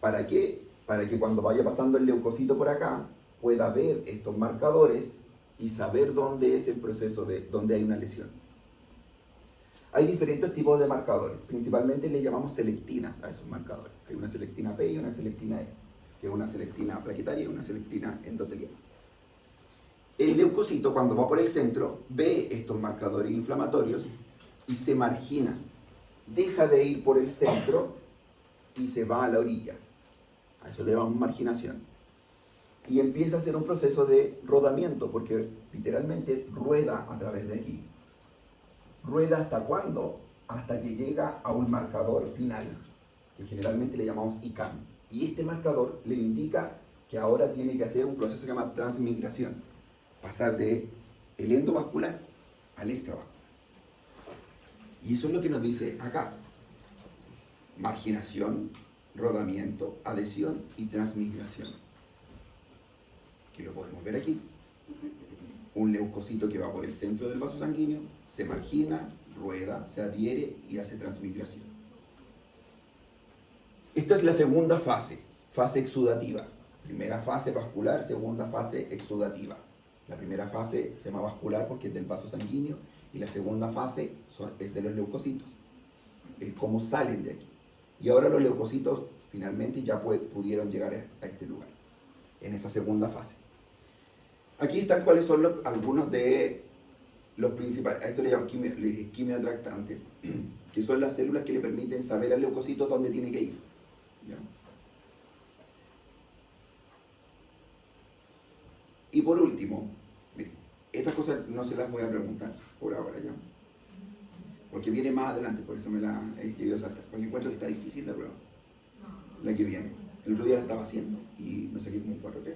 ¿Para qué? Para que cuando vaya pasando el leucocito por acá, pueda ver estos marcadores y saber dónde es el proceso dónde hay una lesión. Hay diferentes tipos de marcadores, principalmente le llamamos selectinas a esos marcadores. Hay una selectina P y una selectina E, que es una selectina plaquetaria y una selectina endoteliana. El leucocito, cuando va por el centro, ve estos marcadores inflamatorios y se margina. Deja de ir por el centro y se va a la orilla. A eso le llamamos marginación. Y empieza a hacer un proceso de rodamiento, porque literalmente rueda a través de aquí. ¿Rueda hasta cuándo? Hasta que llega a un marcador final, que generalmente le llamamos ICAM. Y este marcador le indica que ahora tiene que hacer un proceso que se llama transmigración. Pasar del endovascular al extravascular. Y eso es lo que nos dice acá. Marginación, rodamiento, adhesión y transmigración. Que lo podemos ver aquí. Un leucocito que va por el centro del vaso sanguíneo, se margina, rueda, se adhiere y hace transmigración. Esta es la segunda fase exudativa. Primera fase vascular, segunda fase exudativa. La primera fase se llama vascular porque es del vaso sanguíneo y la segunda fase es de los leucocitos, el cómo salen de aquí. Y ahora los leucocitos finalmente ya pudieron llegar a este lugar, en esa segunda fase. Aquí están cuáles son algunos de los principales, a esto le llaman quimioatractantes, que son las células que le permiten saber al leucocito dónde tiene que ir. ¿Ya? Y por último, miren, estas cosas no se las voy a preguntar por ahora ya, porque viene más adelante, por eso me la he querido saltar, porque encuentro que está difícil la prueba, la que viene. El otro día la estaba haciendo y me saqué como un 4-3.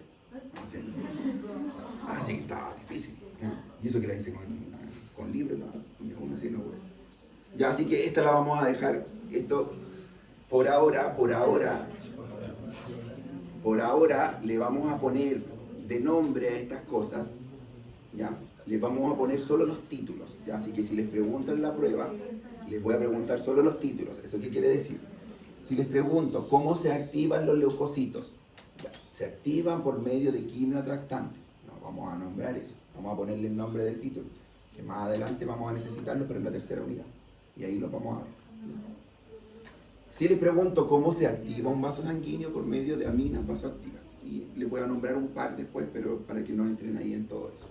Así que estaba difícil, ¿ya? Y eso que la hice con libros, ¿no? Aún así no puedo. Ya, así que esta la vamos a dejar, esto por ahora le vamos a poner de nombre a estas cosas, ¿ya? Les vamos a poner solo los títulos, ¿ya? Así que si les pregunto en la prueba, les voy a preguntar solo los títulos. ¿Eso qué quiere decir? Si les pregunto cómo se activan los leucocitos, ¿ya? Se activan por medio de quimioatractantes. No vamos a nombrar eso, vamos a ponerle el nombre del título, que más adelante vamos a necesitarlo, pero en la tercera unidad. Y ahí lo vamos a ver. Si les pregunto cómo se activa un vaso sanguíneo por medio de aminas vasoactivas, y les voy a nombrar un par después, pero para que no entren ahí en todo eso.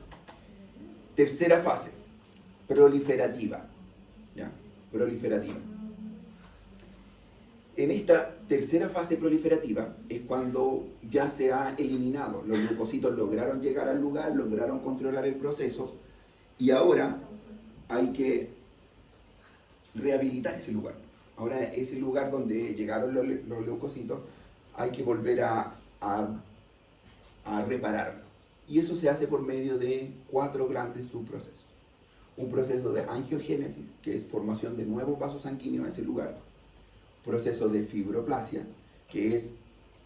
Tercera fase, proliferativa. ¿Ya? Proliferativa. En esta tercera fase proliferativa es cuando ya se ha eliminado, los leucocitos lograron llegar al lugar, lograron controlar el proceso, y ahora hay que rehabilitar ese lugar. Ahora ese lugar donde llegaron los leucocitos hay que volver a repararlo. Y eso se hace por medio de 4 grandes subprocesos. Un proceso de angiogénesis, que es formación de nuevos vasos sanguíneos a ese lugar. Proceso de fibroplasia, que es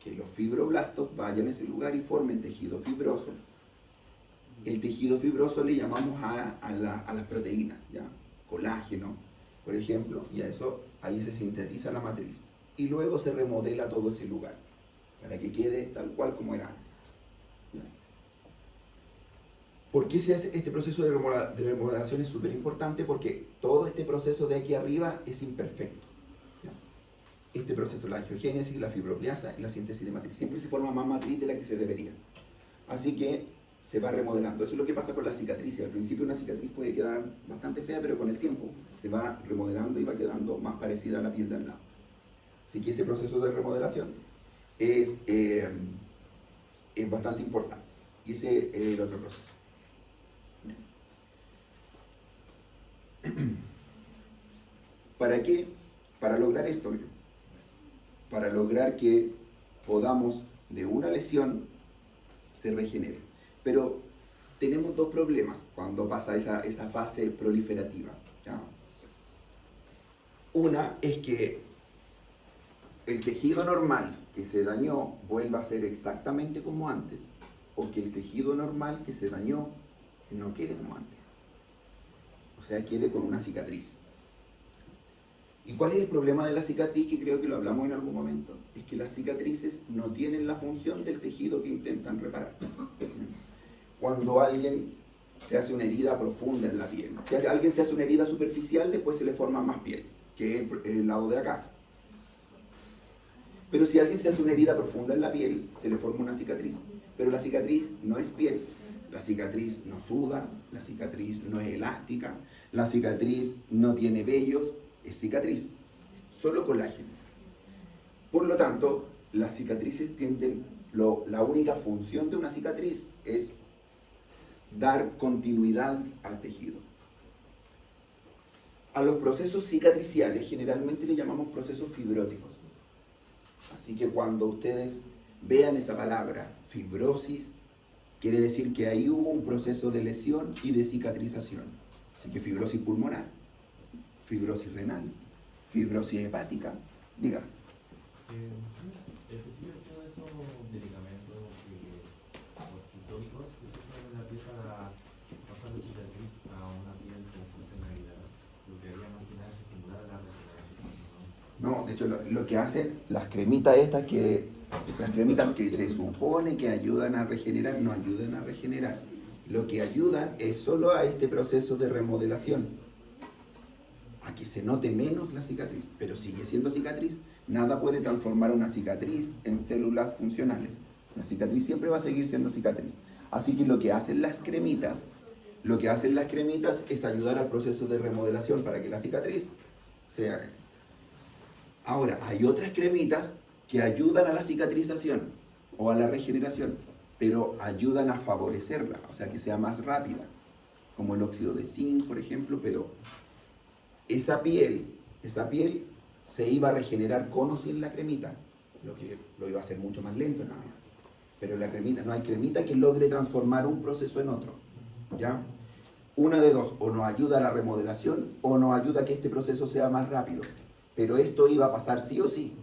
que los fibroblastos vayan a ese lugar y formen tejido fibroso. El tejido fibroso le llamamos a las proteínas, ¿ya? Colágeno, por ejemplo, y a eso ahí se sintetiza la matriz. Y luego se remodela todo ese lugar, para que quede tal cual como era antes. ¿Ya? ¿Por qué se hace este proceso de remodelación? Es súper importante porque todo este proceso de aquí arriba es imperfecto. ¿Ya? Este proceso, la angiogénesis, la fibropliasa y la síntesis de matriz, siempre se forma más matriz de la que se debería. Así que se va remodelando. Eso es lo que pasa con las cicatrices. Al principio una cicatriz puede quedar bastante fea, pero con el tiempo se va remodelando y va quedando más parecida a la piel de al lado. Así que ese proceso de remodelación es bastante importante. Y ese es el otro proceso. ¿Para qué? Para lograr esto. Para lograr que podamos de una lesión se regenere. Pero tenemos dos problemas cuando pasa esa fase proliferativa, ¿ya? Una es que el tejido normal que se dañó vuelva a ser exactamente como antes, o que el tejido normal que se dañó no quede como antes. O sea, quede con una cicatriz. ¿Y cuál es el problema de la cicatriz? Que creo que lo hablamos en algún momento. Es que las cicatrices no tienen la función del tejido que intentan reparar. Cuando alguien se hace una herida profunda en la piel, si alguien se hace una herida superficial, después se le forma más piel, que es el lado de acá. Pero si alguien se hace una herida profunda en la piel, se le forma una cicatriz. Pero la cicatriz no es piel. La cicatriz no suda, la cicatriz no es elástica, la cicatriz no tiene vellos, es cicatriz, solo colágeno. Por lo tanto, las cicatrices la única función de una cicatriz es dar continuidad al tejido. A los procesos cicatriciales generalmente le llamamos procesos fibróticos. Así que cuando ustedes vean esa palabra, fibrosis, quiere decir que ahí hubo un proceso de lesión y de cicatrización. Así que fibrosis pulmonar, fibrosis renal, fibrosis hepática, dígame. ¿Es posible todos estos medicamentos ortopédicos que se usan en la piel para pasar de cicatriz a una piel con funcionalidad? Lo que haría más que nada es estimular la regeneración, ¿no? No, de hecho lo que hacen las cremitas estas las cremitas que se supone que ayudan a regenerar, no ayudan a regenerar. Lo que ayudan es solo a este proceso de remodelación, a que se note menos la cicatriz, pero sigue siendo cicatriz. Nada puede transformar una cicatriz en células funcionales. La cicatriz siempre va a seguir siendo cicatriz. Así que lo que hacen las cremitas es ayudar al proceso de remodelación para que la cicatriz se haga. Ahora, hay otras cremitas que ayudan a la cicatrización o a la regeneración, pero ayudan a favorecerla, o sea, que sea más rápida, como el óxido de zinc, por ejemplo, pero esa piel se iba a regenerar con o sin la cremita, lo que lo iba a hacer mucho más lento nada más. Pero la cremita, no hay cremita que logre transformar un proceso en otro, ¿ya? Una de dos, o nos ayuda a la remodelación o nos ayuda a que este proceso sea más rápido. Pero esto iba a pasar sí o sí.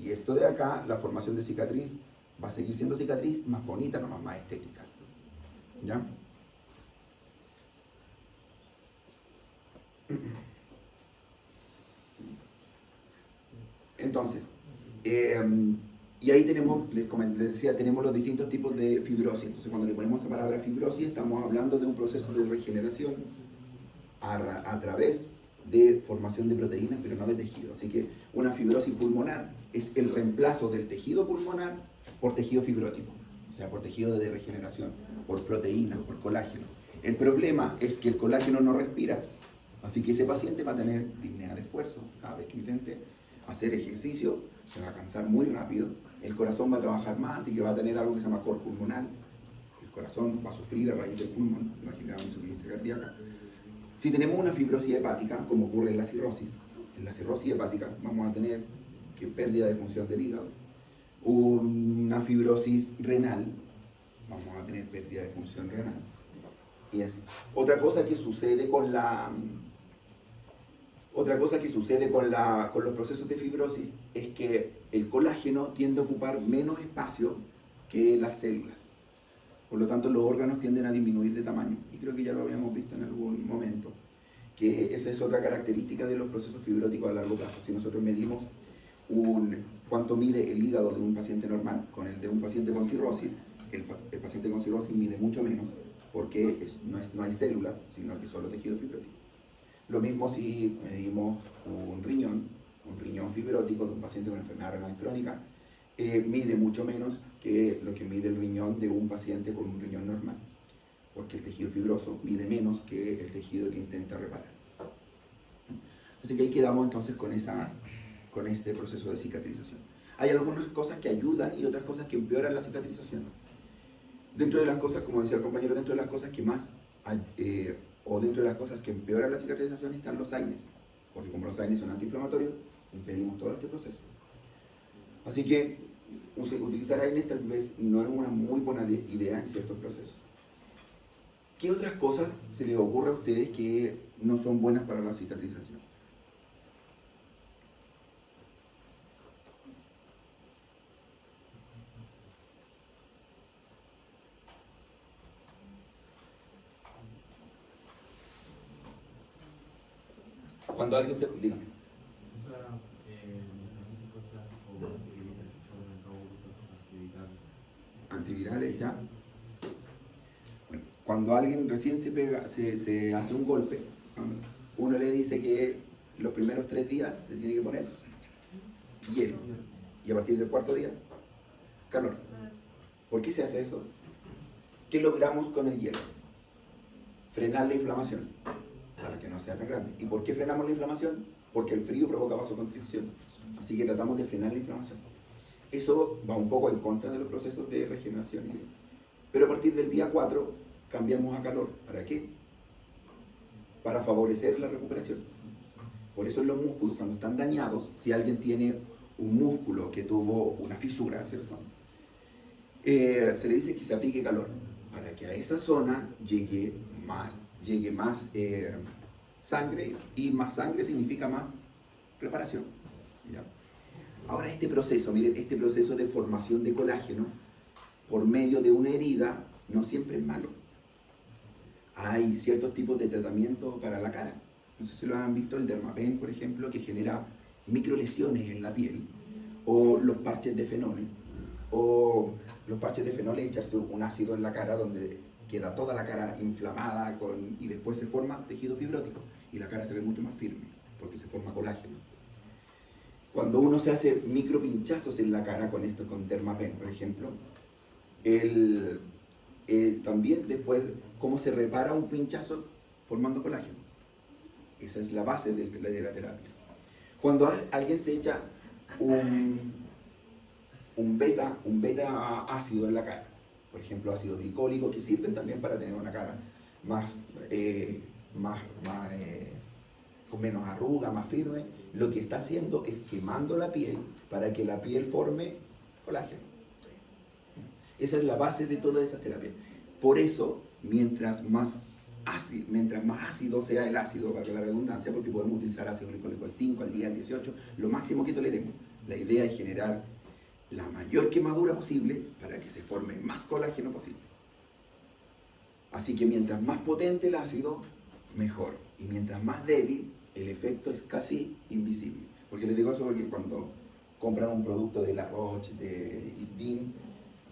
Y esto de acá, la formación de cicatriz, va a seguir siendo cicatriz más bonita, nomás más estética. ¿Ya? Entonces, y ahí tenemos, les decía, tenemos los distintos tipos de fibrosis. Entonces, cuando le ponemos esa palabra fibrosis, estamos hablando de un proceso de regeneración a través de formación de proteínas, pero no de tejido. Así que una fibrosis pulmonar es el reemplazo del tejido pulmonar por tejido fibrótico, o sea, por tejido de regeneración, por proteínas, por colágeno. El problema es que el colágeno no respira, así que ese paciente va a tener disnea de esfuerzo. Cada vez que intente hacer ejercicio, se va a cansar muy rápido, el corazón va a trabajar más, así que va a tener algo que se llama cor pulmonar. El corazón va a sufrir a raíz del pulmón, va a generar una insuficiencia cardíaca. Si tenemos una fibrosis hepática, como ocurre en la cirrosis hepática vamos a tener pérdida de función del hígado. Una fibrosis renal, vamos a tener pérdida de función renal. Y así. Otra cosa que sucede con Otra cosa que sucede con los procesos de fibrosis es que el colágeno tiende a ocupar menos espacio que las células. Por lo tanto, los órganos tienden a disminuir de tamaño. Y creo que ya lo habíamos visto en algún momento. Que esa es otra característica de los procesos fibróticos a largo plazo. Si nosotros medimos cuánto mide el hígado de un paciente normal con el de un paciente con cirrosis, el paciente con cirrosis mide mucho menos porque no hay células, sino que solo tejido fibrótico. Lo mismo si medimos un riñón fibrótico de un paciente con enfermedad renal crónica, mide mucho menos que lo que mide el riñón de un paciente con un riñón normal, porque el tejido fibroso mide menos que el tejido que intenta reparar. Así que ahí quedamos entonces con este proceso de cicatrización. Hay algunas cosas que ayudan y otras cosas que empeoran la cicatrización. Dentro de las cosas, como decía el compañero, dentro de las cosas que más o dentro de las cosas que empeoran la cicatrización están los AINES, porque como los AINES son antiinflamatorios, impedimos todo este proceso. Así que utilizar AINES tal vez no es una muy buena idea en ciertos procesos. ¿Qué otras cosas se les ocurre a ustedes que no son buenas para la cicatrización? Cuando alguien se... Dígame. O sea, cosas como Antivirales, ya. Bueno, cuando alguien recién se hace un golpe, uno le dice que los primeros 3 días se tiene que poner hielo. Y a partir del 4.º día, calor. ¿Por qué se hace eso? ¿Qué logramos con el hielo? Frenar la inflamación, para que no sea tan grande. ¿Y por qué frenamos la inflamación? Porque el frío provoca vasoconstricción. Así que tratamos de frenar la inflamación. Eso va un poco en contra de los procesos de regeneración. Pero a partir del día 4 cambiamos a calor. ¿Para qué? Para favorecer la recuperación. Por eso en los músculos, cuando están dañados, si alguien tiene un músculo que tuvo una fisura, ¿cierto? Se le dice que se aplique calor, para que a esa zona llegue más sangre, y más sangre significa más reparación. ¿Ya? Ahora este proceso, miren, este proceso de formación de colágeno por medio de una herida no siempre es malo. Hay ciertos tipos de tratamiento para la cara. No sé si lo han visto, el Dermapen, por ejemplo, que genera microlesiones en la piel, o los parches de fenol. O los parches de fenol es echarse un ácido en la cara donde queda toda la cara inflamada y después se forma tejido fibrótico y la cara se ve mucho más firme porque se forma colágeno. Cuando uno se hace micropinchazos en la cara con Dermapen, por ejemplo, también después, ¿cómo se repara un pinchazo? Formando colágeno. Esa es la base de la terapia. Cuando alguien se echa un beta ácido en la cara, por ejemplo ácido glicólico, que sirven también para tener una cara con menos arruga, más firme, lo que está haciendo es quemando la piel para que la piel forme colágeno. Esa es la base de toda esa terapia. Por eso, mientras más ácido sea el ácido, para la redundancia, porque podemos utilizar ácido glicólico al 5, al 10, al 18, lo máximo que toleremos. La idea es generar la mayor quemadura posible para que se forme más colágeno posible. Así que mientras más potente el ácido, mejor. Y mientras más débil, el efecto es casi invisible. Porque les digo eso porque cuando compran un producto de La Roche, de Isdin,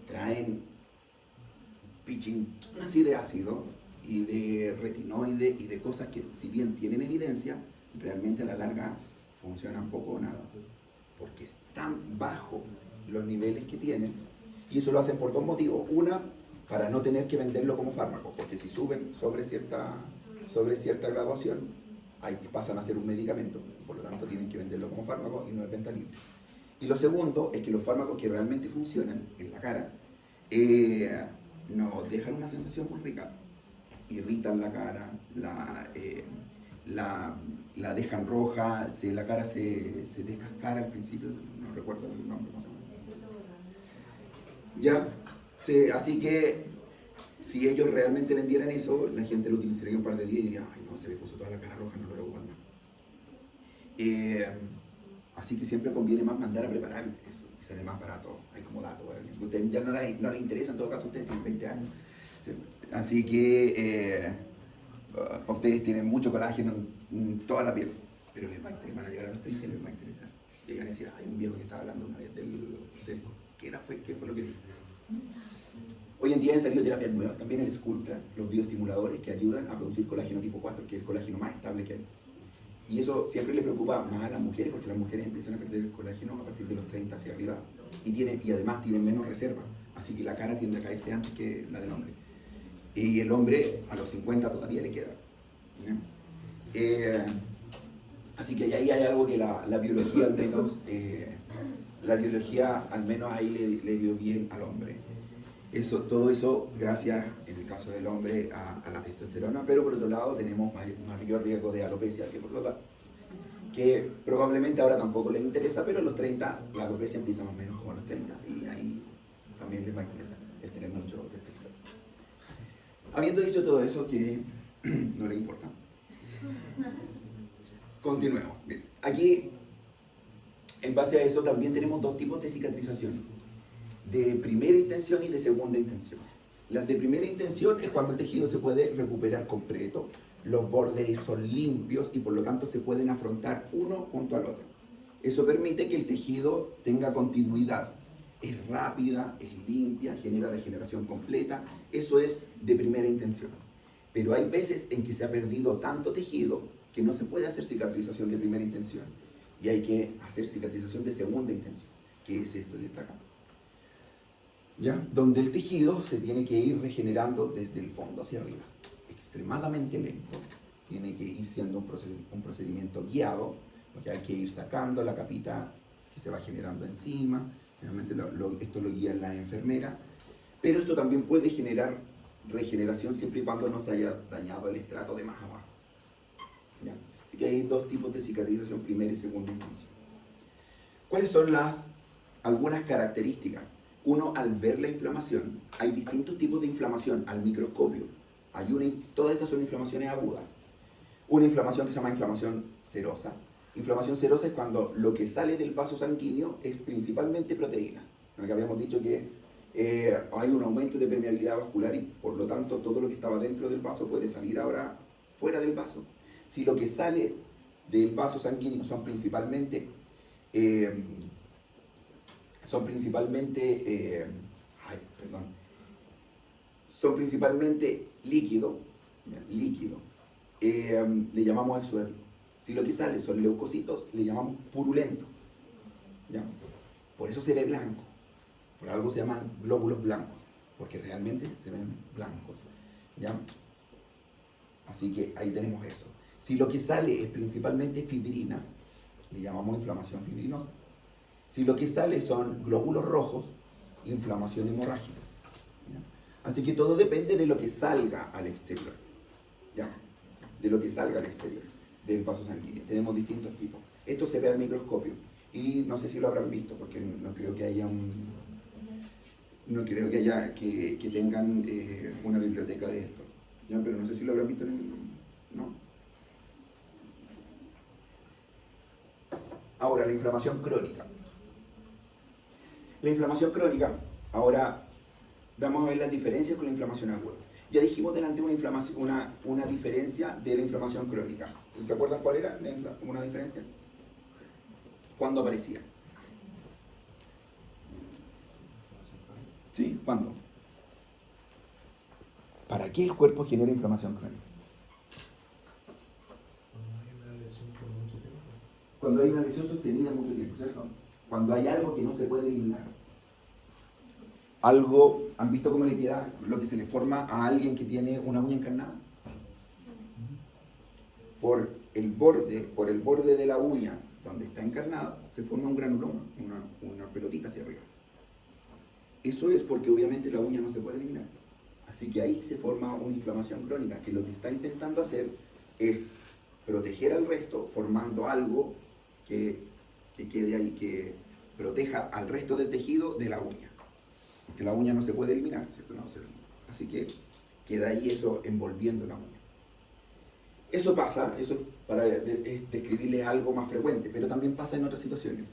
traen pichintonas de ácido y de retinoide y de cosas que, si bien tienen evidencia, realmente a la larga funcionan poco o nada. Porque es tan bajo los niveles que tienen, y eso lo hacen por 2 motivos. Una, para no tener que venderlo como fármaco, porque si suben sobre cierta graduación, ahí pasan a ser un medicamento, por lo tanto tienen que venderlo como fármaco y no es venta libre. Y lo segundo es que los fármacos que realmente funcionan en la cara nos dejan una sensación muy rica. Irritan la cara, la dejan roja, la cara se descascara al principio, no recuerdo el nombre, ¿cómo se llama? Ya, sí, así que si ellos realmente vendieran eso, la gente lo utilizaría un par de días y diría, ay no, se le puso toda la cara roja, no lo voy a ocupar más. Así que siempre conviene más mandar a preparar eso, y sale más barato, hay como dato. Bueno, usted ya no le interesa, en todo caso ustedes tienen 20 años. Así que ustedes tienen mucho colágeno en toda la piel, pero les va a interesar, van a llegar a los 30 y les va a interesar. Llegan a decir, hay un viejo que estaba hablando una vez ¿qué fue lo que dijo? Hoy en día han salido terapias nuevas, también el Sculptra, los bioestimuladores que ayudan a producir colágeno tipo 4, que es el colágeno más estable que hay. Y eso siempre le preocupa más a las mujeres, porque las mujeres empiezan a perder el colágeno a partir de los 30 hacia arriba, y además tienen menos reserva, así que la cara tiende a caerse antes que la del hombre. Y el hombre a los 50 todavía le queda. Así que ahí hay algo que la biología al menos ahí le dio bien al hombre. Todo eso gracias, en el caso del hombre, a la testosterona, pero por otro lado tenemos mayor riesgo de alopecia que probablemente ahora tampoco les interesa, pero a los 30 la alopecia empieza más o menos como a los 30 y ahí también les va a interesar el tener mucho testosterona. Habiendo dicho todo eso, que no le importa, continuemos. Bien, aquí, en base a eso, también tenemos dos tipos de cicatrización, de primera intención y de segunda intención. Las de primera intención es cuando el tejido se puede recuperar completo, los bordes son limpios y por lo tanto se pueden afrontar uno junto al otro. Eso permite que el tejido tenga continuidad. Es rápida, es limpia, genera regeneración completa. Eso es de primera intención. Pero hay veces en que se ha perdido tanto tejido que no se puede hacer cicatrización de primera intención. Y hay que hacer cicatrización de segunda intención, que es esto que está acá. ¿Ya? Donde el tejido se tiene que ir regenerando desde el fondo hacia arriba. Extremadamente lento. Tiene que ir siendo un procedimiento guiado, porque hay que ir sacando la capita que se va generando encima. Realmente esto lo guía la enfermera. Pero esto también puede generar regeneración siempre y cuando no se haya dañado el estrato de más abajo. ¿Ya? Así que hay dos tipos de cicatrización, primera y segunda intención. ¿Cuáles son algunas características? Uno, al ver la inflamación, hay distintos tipos de inflamación al microscopio. Todas estas son inflamaciones agudas. Una inflamación que se llama inflamación serosa. Inflamación serosa es cuando lo que sale del vaso sanguíneo es principalmente proteínas. Que habíamos dicho que hay un aumento de permeabilidad vascular y por lo tanto todo lo que estaba dentro del vaso puede salir ahora fuera del vaso. Si lo que sale del vaso sanguíneo son principalmente líquido, le llamamos exudativo. Si lo que sale son leucocitos, le llamamos purulento. ¿Ya? Por eso se ve blanco. Por algo se llaman glóbulos blancos, porque realmente se ven blancos. ¿Ya? Así que ahí tenemos eso. Si lo que sale es principalmente fibrina, le llamamos inflamación fibrinosa. Si lo que sale son glóbulos rojos, inflamación hemorrágica. ¿Ya? Así que todo depende de lo que salga al exterior. ¿Ya? De lo que salga al exterior del vaso sanguíneo. Tenemos distintos tipos. Esto se ve al microscopio. Y no sé si lo habrán visto, porque no creo que haya que tengan una biblioteca de esto. ¿Ya? Pero no sé si lo habrán visto ¿no? Ahora, la inflamación crónica. La inflamación crónica, ahora vamos a ver las diferencias con la inflamación aguda. Ya dijimos delante una diferencia de la inflamación crónica. ¿Se acuerdan cuál era una diferencia? ¿Cuándo aparecía? ¿Sí? ¿Cuándo? ¿Para qué el cuerpo genera inflamación crónica? Cuando hay una lesión sostenida mucho tiempo, ¿cierto? Cuando hay algo que no se puede eliminar. ¿Han visto cómo le queda lo que se le forma a alguien que tiene una uña encarnada? Por el borde de la uña donde está encarnada, se forma un granuloma, una pelotita hacia arriba. Eso es porque obviamente la uña no se puede eliminar. Así que ahí se forma una inflamación crónica, que lo que está intentando hacer es proteger al resto, formando algo que quede ahí, que proteja al resto del tejido de la uña. Porque la uña no se puede eliminar, ¿cierto? Así que queda ahí eso envolviendo la uña. Eso pasa, eso es para describirles algo más frecuente, pero también pasa en otras situaciones,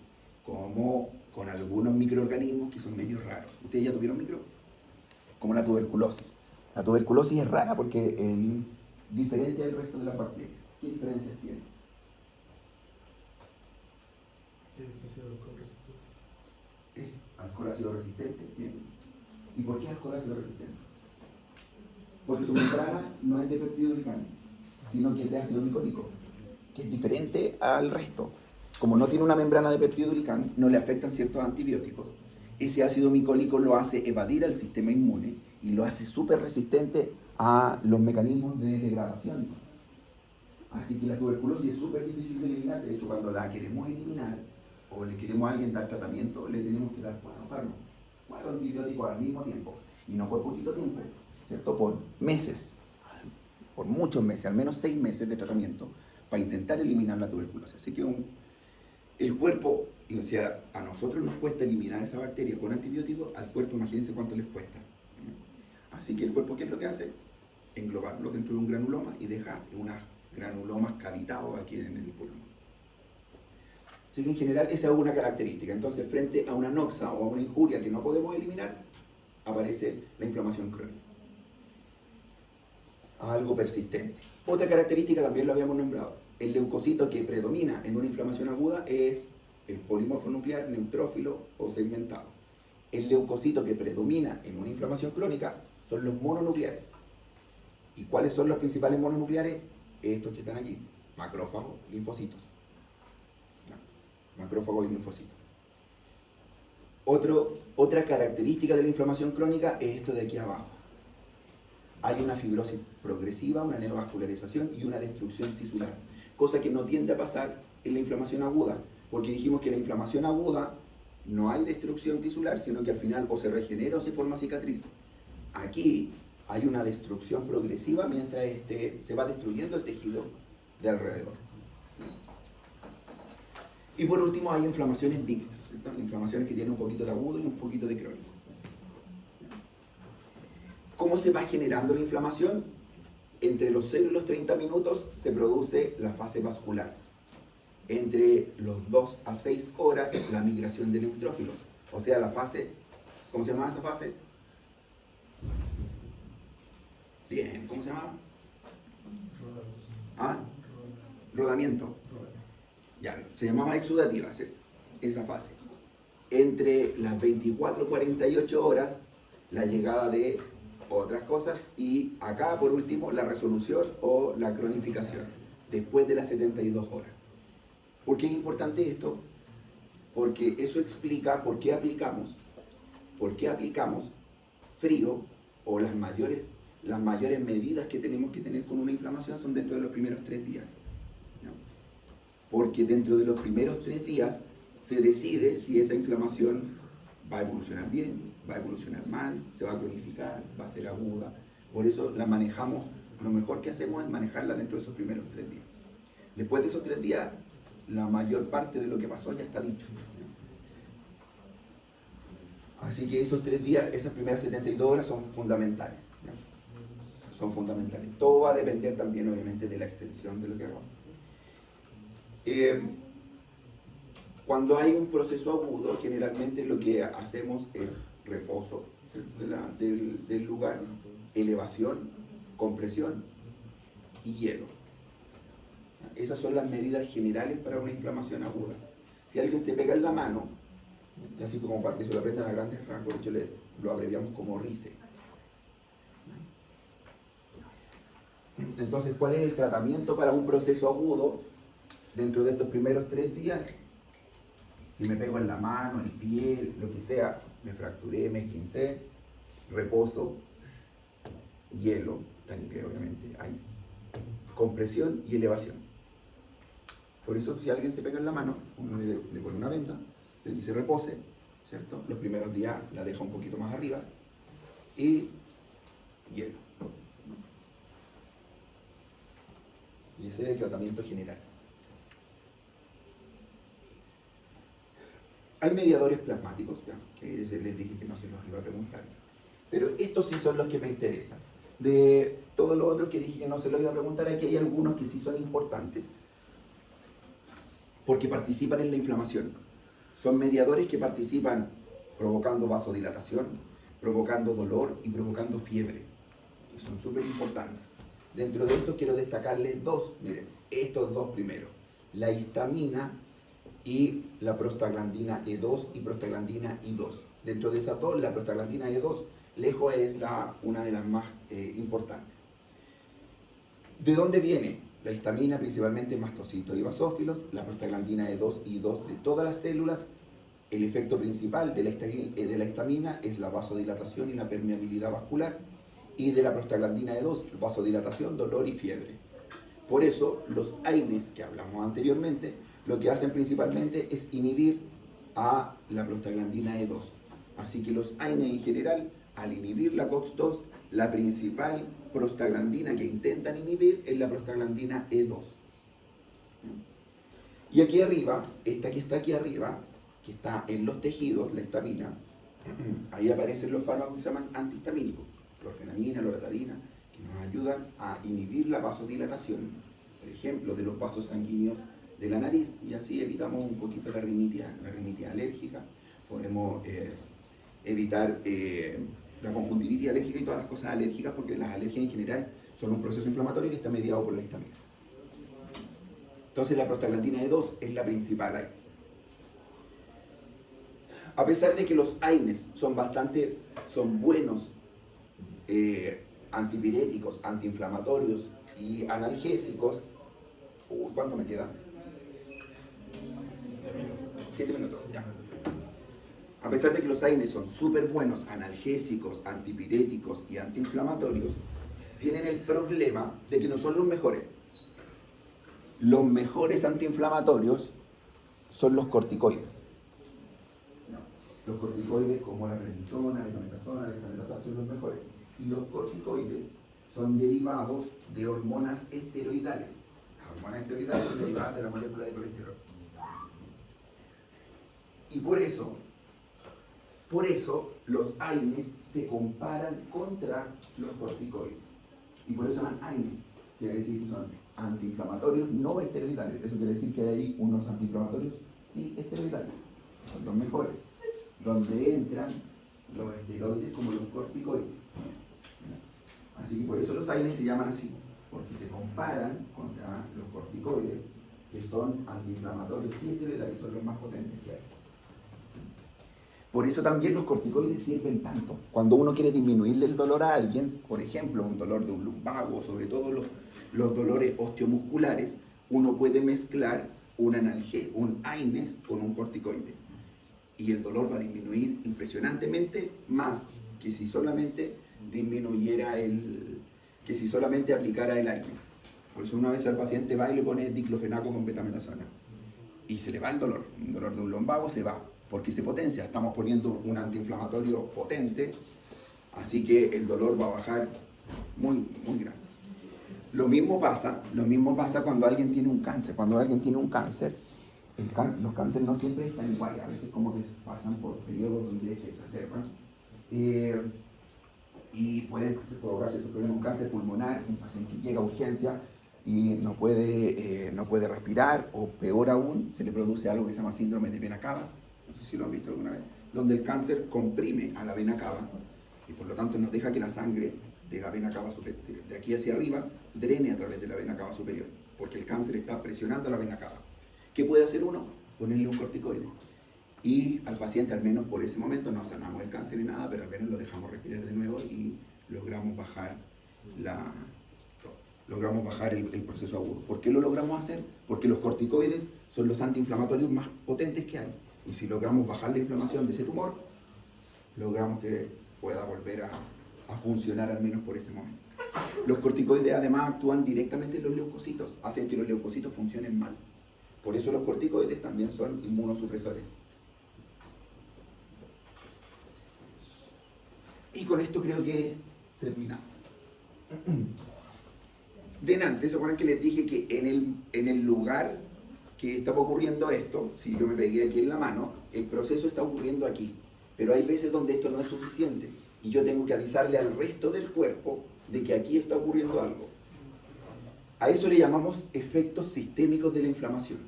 como con algunos microorganismos que son medio raros. ¿Ustedes ya tuvieron micro? Como la tuberculosis. La tuberculosis es rara porque es diferente del resto de las bacterias. ¿Qué diferencias tiene? ¿Es alcohol ácido resistente? Bien. ¿Y por qué alcohol ácido resistente? Porque su membrana no es de péptido glicano, sino que es de ácido glicólico, que es diferente al resto. Como no tiene una membrana de péptido glicano, no le afectan ciertos antibióticos. Ese ácido micólico lo hace evadir al sistema inmune y lo hace súper resistente a los mecanismos de degradación. Así que la tuberculosis es súper difícil de eliminar. De hecho, cuando la queremos eliminar o le queremos a alguien dar tratamiento, le tenemos que dar 4 fármacos, 4 antibióticos al mismo tiempo. Y no por poquito tiempo, ¿cierto? Por meses, por muchos meses, al menos 6 meses de tratamiento para intentar eliminar la tuberculosis. Así que el cuerpo, y o sea, a nosotros nos cuesta eliminar esa bacteria con antibióticos, al cuerpo imagínense cuánto les cuesta. Así que el cuerpo, ¿qué es lo que hace? Englobarlo dentro de un granuloma y deja unas granulomas cavitados aquí en el pulmón. Así que en general esa es una característica. Entonces, frente a una noxa o a una injuria que no podemos eliminar, aparece la inflamación crónica. Algo persistente. Otra característica también lo habíamos nombrado. El leucocito que predomina en una inflamación aguda es el polimorfo nuclear, neutrófilo o segmentado. El leucocito que predomina en una inflamación crónica son los mononucleares. ¿Y cuáles son los principales mononucleares? Estos que están aquí, macrófagos, linfocitos. Macrófagos y linfocitos. Otra característica de la inflamación crónica es esto de aquí abajo. Hay una fibrosis progresiva, una neovascularización y una destrucción tisular, cosa que no tiende a pasar en la inflamación aguda, porque dijimos que en la inflamación aguda no hay destrucción tisular, sino que al final o se regenera o se forma cicatriz. Aquí hay una destrucción progresiva mientras se va destruyendo el tejido de alrededor. Y por último hay inflamaciones mixtas, ¿cierto? Inflamaciones que tienen un poquito de agudo y un poquito de crónico. ¿Cómo se va generando la inflamación? Entre los 0 y los 30 minutos se produce la fase vascular. Entre los 2 a 6 horas la migración de neutrófilos. O sea, la fase, ¿cómo se llama esa fase? Bien, ¿cómo se llama? ¿Ah? Rodamiento. Ya, se llamaba exudativa, esa fase. Entre las 24 y 48 horas, la llegada de otras cosas y acá, por último, la resolución o la cronificación, después de las 72 horas. ¿Por qué es importante esto? Porque eso explica por qué aplicamos frío o las mayores medidas que tenemos que tener con una inflamación son dentro de los primeros 3 días. ¿No? Porque dentro de los primeros 3 días se decide si esa inflamación va a evolucionar bien, va a evolucionar mal, se va a cronificar, va a ser aguda. Por eso la manejamos, lo mejor que hacemos es manejarla dentro de esos primeros 3 días. Después de esos 3 días, la mayor parte de lo que pasó ya está dicho. Así que esos 3 días, esas primeras 72 horas son fundamentales. ¿No? Son fundamentales. Todo va a depender también, obviamente, de la extensión de lo que hagamos. Cuando hay un proceso agudo, generalmente lo que hacemos es reposo del lugar, elevación, compresión y hielo. Esas son las medidas generales para una inflamación aguda. Si alguien se pega en la mano, así como para que se lo aprendan a grandes rasgos, lo abreviamos como RICE. Entonces, ¿cuál es el tratamiento para un proceso agudo dentro de estos primeros 3 días? Si me pego en la mano, en el pie, lo que sea, me fracturé, me esguincé, reposo, hielo, tanique obviamente, ice, compresión y elevación. Por eso si alguien se pega en la mano, uno le pone una venda, le dice repose, ¿cierto? Los primeros días la deja un poquito más arriba y hielo. Y ese es el tratamiento general. Hay mediadores plasmáticos, ¿ya? Que les dije que no se los iba a preguntar. Pero estos sí son los que me interesan. De todos los otros que dije que no se los iba a preguntar, aquí hay algunos que sí son importantes, porque participan en la inflamación. Son mediadores que participan provocando vasodilatación, provocando dolor y provocando fiebre, que son súper importantes. Dentro de estos quiero destacarles dos, miren, estos dos primero, la histamina y la prostaglandina E2 y prostaglandina I2. Dentro de esas dos, la prostaglandina E2 lejos es una de las más importantes. ¿De dónde viene? La histamina principalmente mastocitos y basófilos, la prostaglandina E2 y I2 de todas las células. El efecto principal de la histamina es la vasodilatación y la permeabilidad vascular, y de la prostaglandina E2, vasodilatación, dolor y fiebre. Por eso los AINES que hablamos anteriormente, lo que hacen principalmente es inhibir a la prostaglandina E2. Así que los AINES en general, al inhibir la COX-2, la principal prostaglandina que intentan inhibir es la prostaglandina E2. Y aquí arriba, esta que está aquí arriba, que está en los tejidos, la histamina, ahí aparecen los fármacos que se llaman antihistamínicos, clorfenamina, loratadina, que nos ayudan a inhibir la vasodilatación, por ejemplo, de los vasos sanguíneos de la nariz, y así evitamos un poquito la rinitis alérgica, podemos evitar la conjuntivitis alérgica y todas las cosas alérgicas, porque las alergias en general son un proceso inflamatorio que está mediado por la histamina. Entonces la prostaglandina E2 es la principal ahí. A pesar de que los AINES son buenos antipiréticos, antiinflamatorios y analgésicos, ¿cuánto me queda? 7 minutos, ya. A pesar de que los AINES son súper buenos analgésicos, antipiréticos y antiinflamatorios, tienen el problema de que no son los mejores. Los mejores antiinflamatorios son los corticoides. Los corticoides como la prednisona, la dexametasona, la dexametasona son los mejores. Y los corticoides son derivados de hormonas esteroidales. Las hormonas esteroidales son derivadas de la molécula de colesterol. Y por eso los AINES se comparan contra los corticoides. Y por eso se llaman AINES. Quiere decir que son antiinflamatorios no esteroidales. Eso quiere decir que hay unos antiinflamatorios sí esteroidales. Son los mejores. Donde entran los esteroides como los corticoides. Así que por eso los AINES se llaman así, porque se comparan contra los corticoides, que son antiinflamatorios y esteroidales, son los más potentes que hay. Por eso también los corticoides sirven tanto. Cuando uno quiere disminuirle el dolor a alguien, por ejemplo, un dolor de un lumbago, sobre todo los dolores osteomusculares, uno puede mezclar un AINES con un corticoide. Y el dolor va a disminuir impresionantemente más que si solamente aplicara el AINES. Por eso una vez al paciente va y le pone diclofenaco con betametasona y se le va el dolor de un lumbago se va, porque se potencia. Estamos poniendo un antiinflamatorio potente, así que el dolor va a bajar muy, muy grande. Lo mismo pasa cuando alguien tiene un cáncer. Cuando alguien tiene un cáncer, los cánceres no siempre están iguales, a veces como que pasan por periodos donde se exacerban y puede provocarse un cáncer pulmonar, un paciente que llega a urgencia y no puede respirar, o peor aún, se le produce algo que se llama síndrome de vena cava, no sé si lo han visto alguna vez, donde el cáncer comprime a la vena cava y por lo tanto nos deja que la sangre de la vena cava de aquí hacia arriba drene a través de la vena cava superior, porque el cáncer está presionando la vena cava. ¿Qué puede hacer uno? Ponerle un corticoide. Y al paciente, al menos por ese momento, no sanamos el cáncer ni nada, pero al menos lo dejamos respirar de nuevo y logramos bajar el proceso agudo. ¿Por qué lo logramos hacer? Porque los corticoides son los antiinflamatorios más potentes que hay. Y si logramos bajar la inflamación de ese tumor, logramos que pueda volver a funcionar al menos por ese momento. Los corticoides además actúan directamente en los leucocitos, hacen que los leucocitos funcionen mal. Por eso los corticoides también son inmunosupresores. Y con esto creo que terminamos. Antes, ¿se acuerdan que les dije que en el lugar que estaba ocurriendo esto, si yo me pegué aquí en la mano, el proceso está ocurriendo aquí? Pero hay veces donde esto no es suficiente y yo tengo que avisarle al resto del cuerpo de que aquí está ocurriendo algo. A eso le llamamos efectos sistémicos de la inflamación.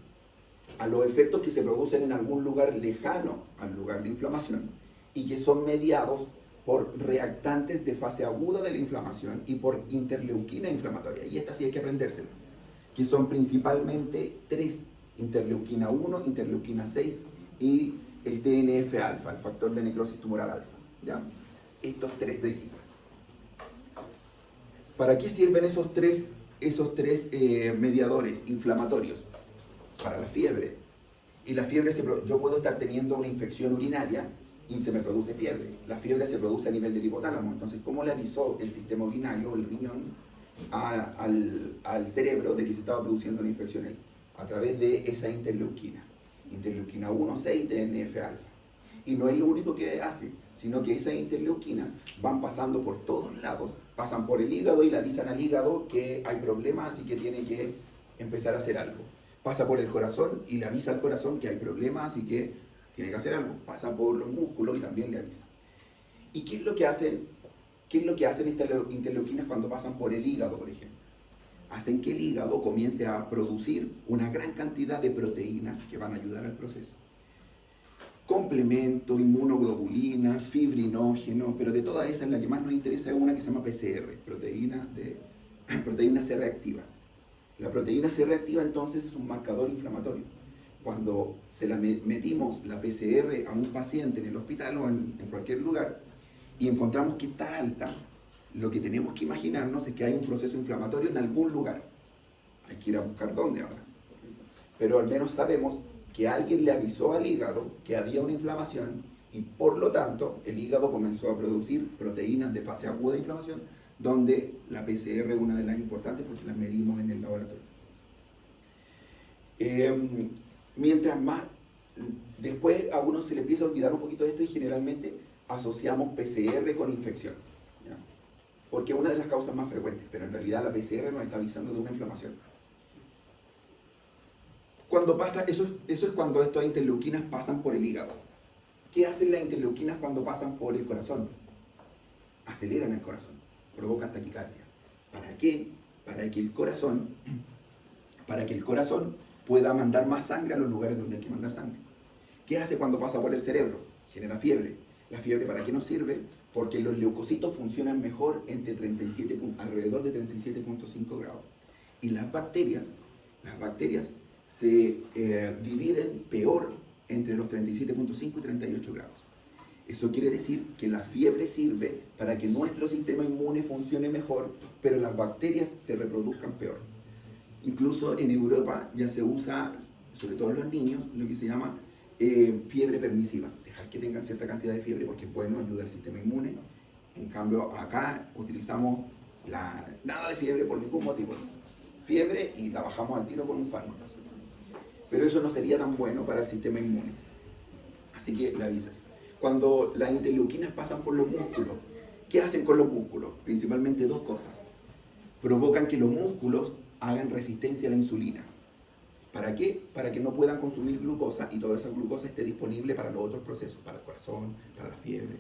A los efectos que se producen en algún lugar lejano al lugar de inflamación y que son mediados por reactantes de fase aguda de la inflamación y por interleuquina inflamatoria. Y esta sí hay que aprendérsela, que son principalmente 3, interleuquina 1, interleuquina 6 y el TNF-alfa, el factor de necrosis tumoral alfa. ¿Ya? Estos 3 de aquí. ¿Para qué sirven esos tres mediadores inflamatorios? Para la fiebre. Y la fiebre, yo puedo estar teniendo una infección urinaria y se me produce fiebre. La fiebre se produce a nivel del hipotálamo. Entonces, ¿cómo le avisó el sistema urinario, el riñón, al cerebro de que se estaba produciendo una infección ahí? A través de esa interleuquina. Interleuquina 1, 6, TNF-alfa. Y no es lo único que hace, sino que esas interleuquinas van pasando por todos lados, pasan por el hígado y le avisan al hígado que hay problemas y que tiene que empezar a hacer algo. Pasa por el corazón y le avisa al corazón que hay problemas y que tiene que hacer algo. Pasa por los músculos y también le avisa. ¿Y qué es lo que hacen? ¿Qué es lo que hacen estas interleuquinas cuando pasan por el hígado, por ejemplo? Hacen que el hígado comience a producir una gran cantidad de proteínas que van a ayudar al proceso. Complemento, inmunoglobulinas, fibrinógeno, pero de todas esas la que más nos interesa es una que se llama PCR, proteína C reactiva. La proteína C reactiva entonces es un marcador inflamatorio. Cuando se la metimos la PCR a un paciente en el hospital o en cualquier lugar y encontramos que está alta, lo que tenemos que imaginarnos es que hay un proceso inflamatorio en algún lugar. Hay que ir a buscar dónde ahora. Pero al menos sabemos que alguien le avisó al hígado que había una inflamación y por lo tanto el hígado comenzó a producir proteínas de fase aguda de inflamación, donde la PCR es una de las importantes porque las medimos en el laboratorio. Mientras más, después a uno se le empieza a olvidar un poquito de esto y generalmente asociamos PCR con infección, ¿ya? Porque es una de las causas más frecuentes, pero en realidad la PCR nos está avisando de una inflamación. Cuando pasa, eso es cuando estas interleuquinas pasan por el hígado. ¿Qué hacen las interleuquinas cuando pasan por el corazón? Aceleran el corazón, provocan taquicardia. ¿Para qué? Para que el corazón pueda mandar más sangre a los lugares donde hay que mandar sangre. ¿Qué hace cuando pasa por el cerebro? Genera fiebre. ¿La fiebre para qué nos sirve? Porque los leucocitos funcionan mejor alrededor de 37.5 grados. Y las bacterias se dividen peor entre los 37.5 y 38 grados. Eso quiere decir que la fiebre sirve para que nuestro sistema inmune funcione mejor, pero las bacterias se reproduzcan peor. Incluso en Europa ya se usa, sobre todo en los niños, lo que se llama fiebre permisiva. Dejar que tengan cierta cantidad de fiebre porque es bueno, ayuda al sistema inmune. En cambio, acá utilizamos nada de fiebre por ningún motivo. Fiebre y la bajamos al tiro con un fármaco. Pero eso no sería tan bueno para el sistema inmune. Así que le avisas. Cuando las interleuquinas pasan por los músculos, ¿qué hacen con los músculos? Principalmente dos cosas. Provocan que los músculos hagan resistencia a la insulina. ¿Para qué? Para que no puedan consumir glucosa y toda esa glucosa esté disponible para los otros procesos, para el corazón, para la fiebre.